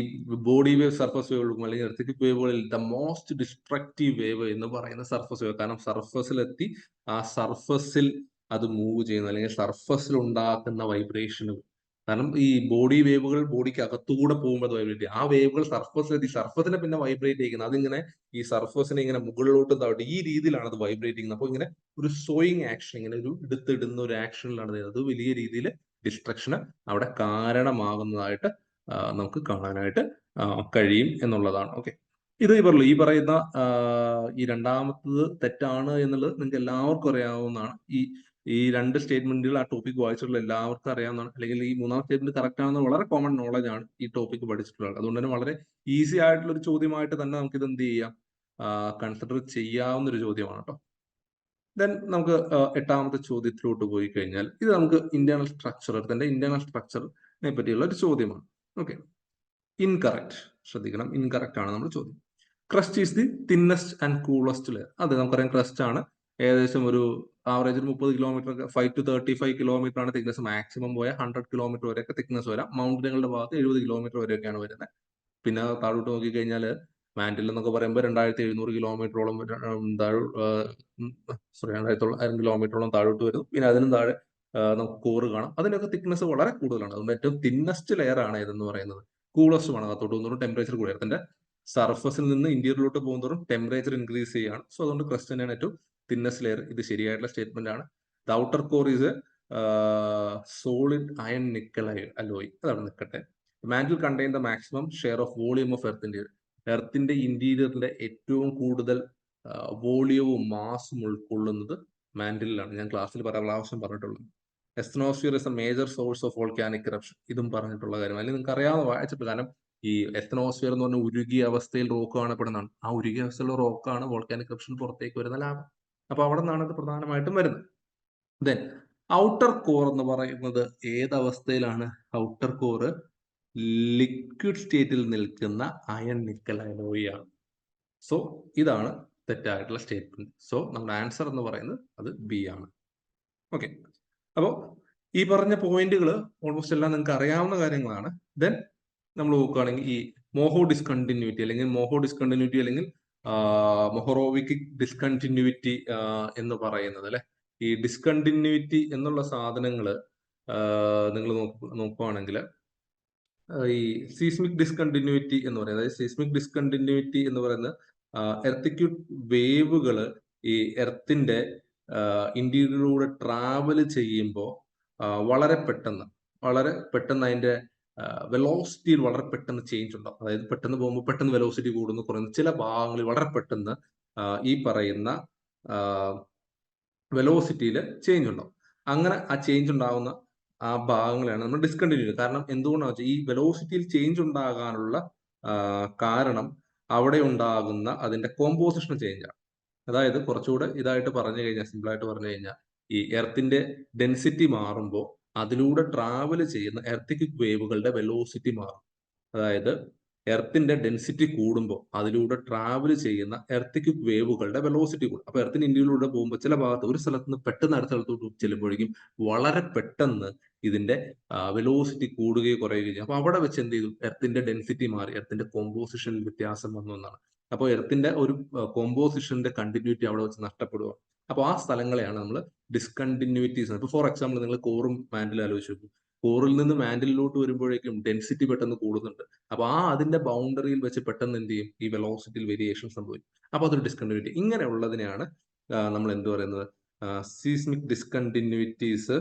Speaker 1: ബോഡി വേവ് സർഫസ് വേവുകൾക്കും അല്ലെങ്കിൽ എർത്തിക് വേവുകളിൽ ദ മോസ്റ്റ് ഡിസ്ട്രക്റ്റീവ് വേവ് എന്ന് പറയുന്ന സർഫസ് വേവ്. കാരണം സർഫസിലെത്തി ആ സർഫസിൽ അത് മൂവ് ചെയ്യുന്ന അല്ലെങ്കിൽ സർഫസിൽ ഉണ്ടാക്കുന്ന വൈബ്രേഷനുകൾ. കാരണം ഈ ബോഡി വേവുകൾ ബോഡിക്ക് അകത്തുകൂടെ പോകുമ്പോൾ അത് വൈബ്രേറ്റ് ചെയ്യും. ആ വേവുകൾ സർഫസിലെത്തി സർഫസിനെ പിന്നെ വൈബ്രേറ്റ് ചെയ്യുന്നത്, അതിങ്ങനെ ഈ സർഫസിനെ ഇങ്ങനെ മുകളിലോട്ട് താഴോട്ട് ഈ രീതിയിലാണ് അത് വൈബ്രേറ്റ് ചെയ്യുന്നത്. അപ്പോൾ ഇങ്ങനെ ഒരു സോയിങ് ആക്ഷൻ, ഇങ്ങനെ ഒരു എടുത്തിടുന്ന ഒരു ആക്ഷനിലാണ് അത് വലിയ രീതിയിൽ ഡിസ്ട്രക്ഷന് അവിടെ കാരണമാകുന്നതായിട്ട് നമുക്ക് കാണാനായിട്ട് കഴിയും എന്നുള്ളതാണ്. ഓക്കെ, ഇത് ഈ പറയുന്ന ഈ രണ്ടാമത്തത് തെറ്റാണ് എന്നുള്ളത് നിങ്ങൾക്ക് എല്ലാവർക്കും അറിയാവുന്നതാണ്. ഈ രണ്ട് സ്റ്റേറ്റ്മെന്റുകൾ ആ ടോപ്പിക് വായിച്ചിട്ടുള്ള എല്ലാവർക്കും അറിയാവുന്നതാണ്. അല്ലെങ്കിൽ ഈ മൂന്നാം സ്റ്റേറ്റ്മെന്റ് കറക്റ്റ് ആണെന്ന് വളരെ കോമൺ നോളജ് ആണ് ഈ ടോപ്പിക് പഠിച്ചിട്ടുള്ളത്. അതുകൊണ്ട് തന്നെ വളരെ ഈസി ആയിട്ടുള്ള ഒരു ചോദ്യമായിട്ട് തന്നെ നമുക്ക് ഇത് എന്ത് ചെയ്യാം, കൺസിഡർ ചെയ്യാവുന്ന ഒരു ചോദ്യമാണ് കേട്ടോ. ദെൻ നമുക്ക് എട്ടാമത്തെ ചോദ്യത്തിലോട്ട് പോയി കഴിഞ്ഞാൽ ഇത് നമുക്ക് ഇന്റേണൽ സ്ട്രക്ചർ, എർത്തിന്റെ ഇന്റേണൽ സ്ട്രക്ചറിനെ പറ്റിയുള്ള ഒരു ചോദ്യമാണ്. ഓക്കെ, ഇൻകറക്റ്റ്, ശ്രദ്ധിക്കണം, ഇൻകറക്റ്റ് ആണ് നമ്മുടെ ചോദ്യം. Crest is the thinnest and coolest layer. അത് നമുക്കറിയാം, ക്രസ്റ്റ് ആണ് ഏകദേശം ഒരു ആവറേജ് 30 കിലോമീറ്റർ, 5 to 35 കിലോമീറ്റർ ആണ് തിക്നെസ്. മാക്സിമം പോയാൽ 100 കിലോമീറ്റർ വരെയൊക്കെ തിക്നെസ് വരാം. മൗണ്ടനുകളുടെ ഭാഗത്ത് 70 കിലോമീറ്റർ വരെയൊക്കെയാണ് വരുന്നത്. പിന്നെ താഴോട്ട് നോക്കിക്കഴിഞ്ഞാൽ മാൻഡിൽ എന്നൊക്കെ പറയുമ്പോൾ 2700 കിലോമീറ്ററോളം, 2900 കിലോമീറ്ററോളം താഴോട്ട് വരും. പിന്നെ അതിനും താഴെ നമുക്ക് കോറ് കാണാം. അതിനൊക്കെ തിക്നെസ് വളരെ കൂടുതലാണ്. അതുകൊണ്ട് ഏറ്റവും തിന്നസ്റ്റ് ലെയർ ആണ് ഇതെന്ന് പറയുന്നത്. കൂളസ്റ്റുമാണ്. അകത്തോട്ട് പോകുന്നതോറും ടെമ്പറേച്ചർ കൂടുക. എർത്തിന്റെ സർഫസിൽ നിന്ന് ഇന്റീരിയറിലോട്ട് പോകുന്നതോറും ടെമ്പറേച്ചർ ഇൻക്രീസ് ചെയ്യുകയാണ്. സോ അതുകൊണ്ട് ക്രസ്റ്റ് തന്നെയാണ് ഏറ്റവും തിന്നസ്റ്റ് ലെയർ. ഇത് ശരിയായിട്ടുള്ള സ്റ്റേറ്റ്മെന്റ് ആണ്. The outer core is solid iron nickel alloy. അതാണ് നിൽക്കട്ടെ. Mantle contain the maximum share of volume of എർത്തിന്റെ ഇന്റീരിയറിന്റെ ഏറ്റവും കൂടുതൽ വോളിയവും മാസും ഉൾക്കൊള്ളുന്നത് മാൻഡിലാണ്. ഞാൻ ക്ലാസ്സിൽ പല പ്രാവശ്യം പറഞ്ഞിട്ടുള്ളത്. Asthenosphere is A major source of volcanic eruption. ഇതും പറഞ്ഞിട്ടുള്ള കാര്യം, അല്ലെങ്കിൽ നിങ്ങൾക്ക് അറിയാവുന്ന വായിച്ചിട്ട്. കാരണം ഈ എസ്തനോസ്ഫിയർ എന്ന് പറഞ്ഞ ഉരുകിയ അവസ്ഥയിൽ റോക്ക് കാണപ്പെടുന്നതാണ്. ആ ഉരുകിയ അവസ്ഥയിലുള്ള റോക്കാണ് വോൾക്കാനിക് ഇറപ്ഷൻ പുറത്തേക്ക് വരുന്ന ലാഭ. അപ്പൊ അവിടെ നിന്നാണ് ഇത് പ്രധാനമായിട്ടും വരുന്നത്. ദെൻ ഔട്ടർ കോർ എന്ന് പറയുന്നത് ഏതവസ്ഥയിലാണ്? ഔട്ടർ കോർ ലിക്വിഡ് സ്റ്റേറ്റിൽ നിൽക്കുന്ന അയൺ നിക്കൽ അലോയ് ആണ്. സോ ഇതാണ് തെറ്റായിട്ടുള്ള സ്റ്റേറ്റ്മെന്റ്. സോ നമ്മുടെ ആൻസർ എന്ന് പറയുന്നത് അത് ബി ആണ്. ഓക്കെ, അപ്പോൾ ഈ പറഞ്ഞ പോയിന്റുകൾ ഓൾമോസ്റ്റ് എല്ലാം നിങ്ങൾക്ക് അറിയാവുന്ന കാര്യങ്ങളാണ്. ദെൻ നമ്മൾ നോക്കുകയാണെങ്കിൽ ഈ മോഹോ ഡിസ്കണ്ടിന്യൂറ്റി അല്ലെങ്കിൽ മൊഹറോവിക് ഡിസ്കണ്ടിന്യൂറ്റി എന്ന് പറയുന്നത് അല്ലെ, ഈ ഡിസ്കണ്ടിന്യൂറ്റി എന്നുള്ള സാധനങ്ങള് നിങ്ങൾ നോക്കുകയാണെങ്കിൽ ഈ സീസ്മിക് ഡിസ്കണ്ടിന്യൂറ്റി എന്ന് പറയുന്നത്, അതായത് സീസ്മിക് ഡിസ്കണ്ടിന്യൂറ്റി എന്ന് പറയുന്നത് എർത്തിക്യൂട്ട് വേവുകള് ഈ എർത്തിന്റെ ഇന്റീരിയറിലൂടെ ട്രാവൽ ചെയ്യുമ്പോൾ വളരെ പെട്ടെന്ന് അതിന്റെ വെലോസിറ്റിയിൽ വളരെ പെട്ടെന്ന് ചേഞ്ച് ഉണ്ടാവും. അതായത് പെട്ടെന്ന് പോകുമ്പോൾ പെട്ടെന്ന് വെലോസിറ്റി കൂടുന്നു, കുറയുന്നു. ചില ഭാഗങ്ങളിൽ വളരെ പെട്ടെന്ന് ഈ പറയുന്ന വെലോസിറ്റിയിൽ ചേഞ്ച് ഉണ്ടാവും. അങ്ങനെ ആ ചേഞ്ച് ഉണ്ടാകുന്ന ആ ഭാഗങ്ങളെയാണ് നമ്മൾ ഡിസ്കണ്ടിന്യൂ. കാരണം എന്തുകൊണ്ടാണെന്ന് വെച്ചാൽ ഈ വെലോസിറ്റിയിൽ ചേഞ്ച് ഉണ്ടാകാനുള്ള കാരണം അവിടെ ഉണ്ടാകുന്ന അതിന്റെ കോമ്പോസിഷൻ ചേഞ്ച് ആണ്. അതായത് കുറച്ചുകൂടെ ഇതായിട്ട് പറഞ്ഞു കഴിഞ്ഞാൽ, സിമ്പിൾ ആയിട്ട് പറഞ്ഞു കഴിഞ്ഞാൽ, ഈ എർത്തിന്റെ ഡെൻസിറ്റി മാറുമ്പോൾ അതിലൂടെ ട്രാവൽ ചെയ്യുന്ന എർത്തിക് വേവുകളുടെ വെലോസിറ്റി മാറും. അതായത് എർത്തിന്റെ ഡെൻസിറ്റി കൂടുമ്പോൾ അതിലൂടെ ട്രാവൽ ചെയ്യുന്ന എർത്തിക് വേവുകളുടെ വെലോസിറ്റി കൂടും. അപ്പൊ എർത്തിന്റെ ഇന്ത്യയിലൂടെ പോകുമ്പോൾ ചില ഭാഗത്ത് ഒരു സ്ഥലത്ത് നിന്ന് പെട്ടെന്ന് അടുത്ത സ്ഥലത്തോട്ട് ചെല്ലുമ്പോഴേക്കും വളരെ പെട്ടെന്ന് ഇതിന്റെ വെലോസിറ്റി കൂടുകയോ കുറയുകയോ ചെയ്യും. അപ്പൊ അവിടെ വെച്ച് എന്ത് ചെയ്തു? എർത്തിന്റെ ഡെൻസിറ്റി മാറി, എർത്തിന്റെ കോമ്പോസിഷനിൽ വ്യത്യാസം വന്നു എന്നാണ്. അപ്പോൾ എർത്തിന്റെ ഒരു കോമ്പോസിഷന്റെ കണ്ടിന്യൂറ്റി അവിടെ വെച്ച് നഷ്ടപ്പെടുക. അപ്പോൾ ആ സ്ഥലങ്ങളെയാണ് നമ്മൾ ഡിസ്കണ്ടിന്യൂറ്റീസ്. ഇപ്പൊ ഫോർ എക്സാമ്പിൾ നിങ്ങൾ കോറും മാൻഡിലും ആലോചിച്ച് നോക്കും. കോറിൽ നിന്ന് മാൻഡിലോട്ട് വരുമ്പോഴേക്കും ഡെൻസിറ്റി പെട്ടെന്ന് കൂടുന്നുണ്ട്. അപ്പൊ അതിന്റെ ബൗണ്ടറിയിൽ വെച്ച് പെട്ടെന്ന് എന്ത് ചെയ്യും? ഈ വെലോസിറ്റിയിൽ വേരിയേഷൻ സംഭവിക്കും. അപ്പൊ അതൊരു ഡിസ്കണ്ടിന്യൂറ്റി. ഇങ്ങനെയുള്ളതിനെയാണ് നമ്മൾ എന്ത് പറയുന്നത്? സീസ്മിക് ഡിസ്കണ്ടിന്യൂറ്റീസ്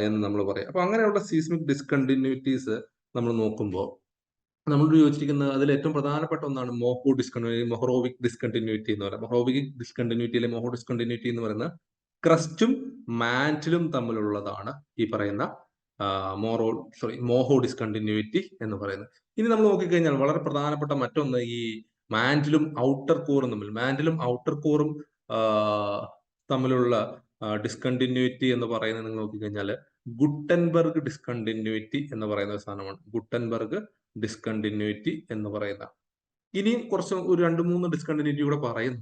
Speaker 1: എന്ന് നമ്മൾ പറയും. അപ്പൊ അങ്ങനെയുള്ള സീസ്മിക് ഡിസ്കണ്ടിന്യൂറ്റീസ് നമ്മൾ നോക്കുമ്പോൾ നമ്മളോട് ചോദിച്ചിരിക്കുന്നത് അതിൽ ഏറ്റവും പ്രധാനപ്പെട്ട ഒന്നാണ് മൊഹറോവിക് ഡിസ്കണ്ടിന്യൂറ്റി എന്ന് പറയുന്നത്. മൊഹറോവിക് ഡിസ്കണ്ടിന്യൂറ്റിയിലെ മോഹോ ഡിസ്കണ്ടിന്യൂറ്റി എന്ന് പറയുന്നത് ക്രസ്റ്റും മാന്റിലും തമ്മിലുള്ളതാണ് ഈ പറയുന്ന മോഹോ ഡിസ്കണ്ടിന്യൂറ്റി എന്ന് പറയുന്നത്. ഇനി നമ്മൾ നോക്കിക്കഴിഞ്ഞാൽ വളരെ പ്രധാനപ്പെട്ട മറ്റൊന്ന് ഈ മാന്റിലും ഔട്ടർ കോറും തമ്മിലുള്ള ഡിസ്കണ്ടിന്യൂറ്റി എന്ന് പറയുന്നത് നിങ്ങൾ നോക്കിക്കഴിഞ്ഞാൽ ഗുട്ടൻബർഗ് ഡിസ്കണ്ടിന്യൂറ്റി എന്ന് പറയുന്ന ഒരു സാധനമാണ്. ഗുട്ടൻബർഗ് ഡിസ്കണ്ടിന്യൂറ്റി എന്ന് പറയുന്ന. ഇനിയും കുറച്ച് ഒരു 2-3 ഡിസ്കണ്ടിന്യൂറ്റി കൂടെ പറയുന്നു.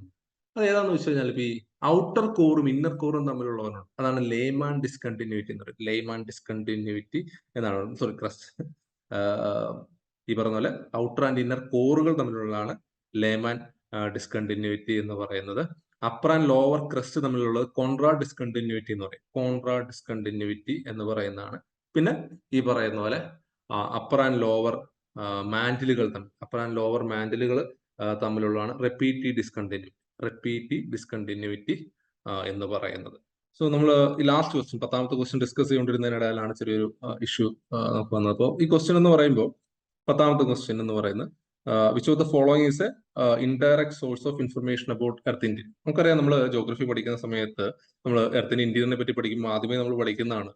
Speaker 1: അത് ഏതാണെന്ന് വെച്ച് കഴിഞ്ഞാൽ ഇപ്പൊ ഈ ഔട്ടർ കോറും ഇന്നർ കോറും തമ്മിലുള്ളവരാണ്. അതാണ് ലേമാൻ ഡിസ്കണ്ടിന്യൂറ്റി എന്ന് പറയുന്നത്. ലേമാൻ ഡിസ്കണ്ടിന്യൂറ്റി എന്നാണ്, സോറി ക്രസ്റ്റ്, ഈ പറഞ്ഞ പോലെ ഔട്ടർ ആൻഡ് ഇന്നർ കോറുകൾ തമ്മിലുള്ളതാണ് ലേമാൻ ഡിസ്കണ്ടിന്യൂറ്റി എന്ന് പറയുന്നത്. അപ്പർ ആൻഡ് ലോവർ ക്രസ്റ്റ് തമ്മിലുള്ളത് കോൺട്രാഡ് ഡിസ്കണ്ടിന്യൂറ്റി എന്ന് പറയും. കോൺട്രാഡ് ഡിസ്കണ്ടിന്യൂറ്റി എന്ന് പറയുന്നതാണ്. പിന്നെ ഈ പറയുന്ന പോലെ upper and lower മാൻഡിലുകൾ തമ്മിലുള്ളതാണ് repetitive discontinuity എന്ന് പറയുന്നത്. സോ നമ്മൾ ഈ ലാസ്റ്റ് ക്വസ്റ്റ്യൻ, 10ാമത്തെ ക്വസ്റ്റ്യൻ ഡിസ്കസ് ചെയ്തുകൊണ്ടിരുന്നതിനിടയിലാണ് ചെറിയൊരു ഇഷ്യൂ നമുക്ക് വന്നത്. അപ്പോൾ ഈ ക്വസ്റ്റ്യൻ എന്ന് പറയുമ്പോൾ 10ാമത്തെ ക്വസ്റ്റ്യൻ എന്ന് പറയുന്നത് which of the following is A indirect source of information about earth Indian. നമുക്കറിയാം, നമ്മൾ ജോഗ്രഫി പഠിക്കുന്ന സമയത്ത് നമ്മൾ എർത്തിന്റെ ഇന്റീരിയറിനെ പറ്റി പഠിക്കുമ്പോൾ ആദ്യമേ നമ്മൾ പഠിക്കുന്നതാണ്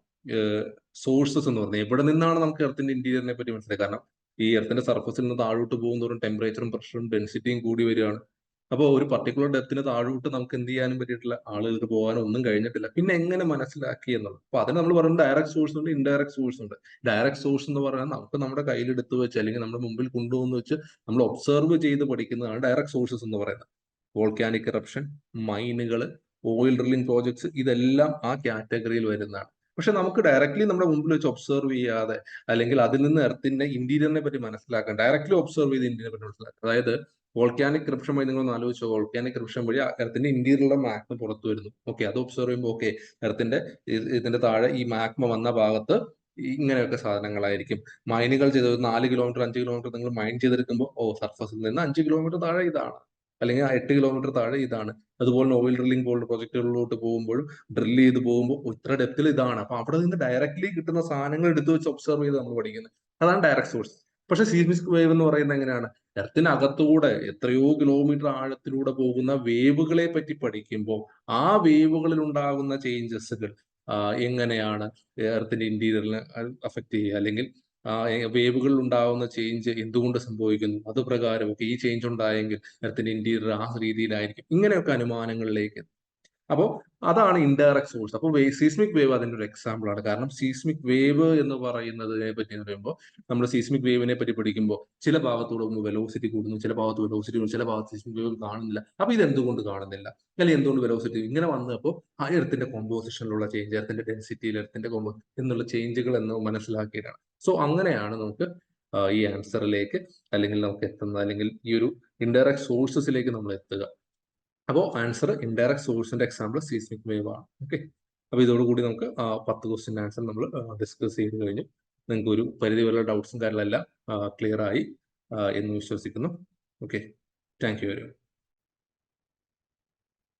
Speaker 1: സോഴ്സസ് എന്ന് പറഞ്ഞാൽ എവിടെ നിന്നാണ് നമുക്ക് എർത്തിന്റെ ഇന്റീരിയറിനെ പറ്റി മനസ്സിലായത്. കാരണം ഈ എർത്തിന്റെ സർഫസിൽ നിന്ന് താഴോട്ട് പോകുന്നതോറും ടെമ്പറേച്ചറും പ്രഷറും ഡെൻസിറ്റിയും കൂടി വരികയാണ്. അപ്പോൾ ഒരു പർട്ടിക്കുലർ ഡെപ്തിന് താഴോട്ട് നമുക്ക് എന്ത് ചെയ്യാനും പറ്റിയിട്ടില്ല, ആളുകൾക്ക് പോകാനോ ഒന്നും കഴിഞ്ഞിട്ടില്ല. പിന്നെ എങ്ങനെ മനസ്സിലാക്കി എന്നുള്ളത്. അപ്പൊ അതിന് നമ്മൾ പറയുന്നത് ഡയറക്ട് സോഴ്സ് ഉണ്ട്, ഇൻഡയറക്ട് സോഴ്സ് ഉണ്ട്. ഡയറക്ട് സോഴ്സ് എന്ന് പറഞ്ഞാൽ നമുക്ക് നമ്മുടെ കയ്യിലെടുത്ത് വെച്ച് അല്ലെങ്കിൽ നമ്മുടെ മുമ്പിൽ കൊണ്ടുവന്ന് വെച്ച് നമ്മൾ ഒബ്സർവ് ചെയ്ത് പഠിക്കുന്നതാണ് ഡയറക്ട് സോഴ്സസ് എന്ന് പറയുന്നത്. വോൾക്കാനിക് ഇറപ്ഷൻ, മൈനുകൾ, ഓയിൽ ഡ്രില്ലിംഗ് പ്രോജക്ട്സ്, ഇതെല്ലാം ആ കാറ്റഗറിയിൽ വരുന്നതാണ്. പക്ഷെ നമുക്ക് ഡയറക്ട്ലി നമ്മുടെ മുമ്പിൽ വെച്ച് ഒബ്സർവ് ചെയ്യാതെ അല്ലെങ്കിൽ അതിൽ നിന്ന് എർത്തിന്റെ ഇന്റീരിയറിനെ പറ്റി മനസ്സിലാക്കാൻ ഡയറക്ട്ലി ഒബ്സർവ് ചെയ്ത് ഇന്റീരിയറിനെ പറ്റി മനസ്സിലാക്കുക. അതായത് വോൾക്കാനിക് ഇറപ്ഷൻ വഴി നിങ്ങൾ ഒന്ന് ആലോചിച്ചോ, വോൾക്കാനിക് ഇറപ്ഷൻ വഴി എർത്തിന്റെ ഇന്റീരിയറിലുള്ള മാഗ്മ പുറത്തു വരുന്നു. ഓക്കെ, അത് ഒബ്സർവ് ചെയ്യുമ്പോൾ ഓക്കെ, എർത്തിന്റെ ഇതിന്റെ താഴെ ഈ മാഗ്മ വന്ന ഭാഗത്ത് ഇങ്ങനെയൊക്കെ സാധനങ്ങളായിരിക്കും. മൈനുകൾ ചെയ്തത് 4 കിലോമീറ്റർ 5 കിലോമീറ്റർ നിങ്ങൾ മൈൻ ചെയ്തെടുക്കുമ്പോൾ സർഫസിൽ നിന്ന് 5 കിലോമീറ്റർ താഴെ ഇതാണ്, അല്ലെങ്കിൽ 8 കിലോമീറ്റർ താഴെ ഇതാണ്. അതുപോലെ ഓയിൽ ഡ്രില്ലിംഗ് പോലുള്ള പ്രൊജക്ടുകളിലോട്ട് പോകുമ്പോഴും ഡ്രിൽ ചെയ്ത് പോകുമ്പോൾ ഇത്ര ഡെപ്തിൽ ഇതാണ്. അപ്പൊ അവിടെ നിന്ന് ഡയറക്ട്ലി കിട്ടുന്ന സാധനങ്ങൾ എടുത്തു വെച്ച് ഒബ്സർവ് ചെയ്ത് നമ്മൾ പഠിക്കുന്നത്. അതാണ് ഡയറക്ട് സോഴ്സ്. പക്ഷെ സീസ്മിക് വേവ് എന്ന് പറയുന്നത് എങ്ങനെയാണ്? എർത്തിനകത്തൂടെ എത്രയോ കിലോമീറ്റർ ആഴത്തിലൂടെ പോകുന്ന വേവുകളെ പറ്റി പഠിക്കുമ്പോൾ ആ വേവുകളിൽ ഉണ്ടാകുന്ന ചേഞ്ചസുകൾ എങ്ങനെയാണ് എർത്തിന്റെ ഇന്റീരിയറിനെ അഫക്ട് ചെയ്യുക, അല്ലെങ്കിൽ വേവുകളിൽ ഉണ്ടാകുന്ന ചേഞ്ച് എന്തുകൊണ്ട് സംഭവിക്കുന്നു, അത് പ്രകാരം ഈ ചേഞ്ച് ഉണ്ടായെങ്കിൽ എർത്തിന്റെ ഇന്റീരിയർ ആ രീതിയിലായിരിക്കും. ഇങ്ങനെയൊക്കെ അനുമാനങ്ങളിലേക്ക്. അപ്പോൾ അതാണ് ഇൻഡയറക്ട് സോഴ്സ്. അപ്പോൾ സീസ്മിക് വേവ് അതിന്റെ ഒരു എക്സാമ്പിൾ ആണ്. കാരണം സീസ്മിക് വേവ് എന്ന് പറയുന്നതിനെ പറ്റി പറയുമ്പോൾ നമ്മൾ സീസ്മിക് വേവിനെ പറ്റി പഠിക്കുമ്പോൾ ചില ഭാഗത്തൂടെ വെലോസിറ്റി കൂടുന്നു, ചില ഭാഗത്ത് വെലോസിറ്റി കൂടുന്നു, ചില ഭാഗത്ത് സീസ്മിക് വേവ് കാണുന്നില്ല. അപ്പൊ ഇത് എന്തുകൊണ്ട് കാണുന്നില്ല, അല്ലെങ്കിൽ എന്തുകൊണ്ട് വെലോസിറ്റി ഇങ്ങനെ വന്നപ്പോൾ ആ എർത്തിന്റെ കോമ്പോസിഷനിലുള്ള ചേഞ്ച്, എർത്തിന്റെ ഡെൻസിറ്റിയിൽ എർത്തിന്റെ എന്നുള്ള ചേഞ്ചുകൾ എന്ന് മനസ്സിലാക്കിയിട്ടാണ്. സോ അങ്ങനെയാണ് നമുക്ക് ഈ ആൻസറിലേക്ക് അല്ലെങ്കിൽ നമുക്ക് എത്തുന്നത്, അല്ലെങ്കിൽ ഈ ഒരു ഇൻഡയറക്ട് സോഴ്സസിലേക്ക് നമ്മൾ എത്തുക. അപ്പോൾ ആൻസർ ഇൻഡയറക്ട് സോഴ്സിന്റെ എക്സാമ്പിൾ സീസ്മിക് വേവ് ആണ്. ഓക്കെ, അപ്പൊ ഇതോടുകൂടി നമുക്ക് 10 ക്വസ്റ്റ്യൻ ആൻസർ നമ്മൾ ഡിസ്കസ് ചെയ്ത് കഴിഞ്ഞു. നിങ്ങൾക്ക് ഒരു പരിധി വരെയുള്ള ഡൗട്ട്സും കാര്യങ്ങളെല്ലാം ക്ലിയർ ആയി എന്ന് വിശ്വസിക്കുന്നു. Okay, thank you very much.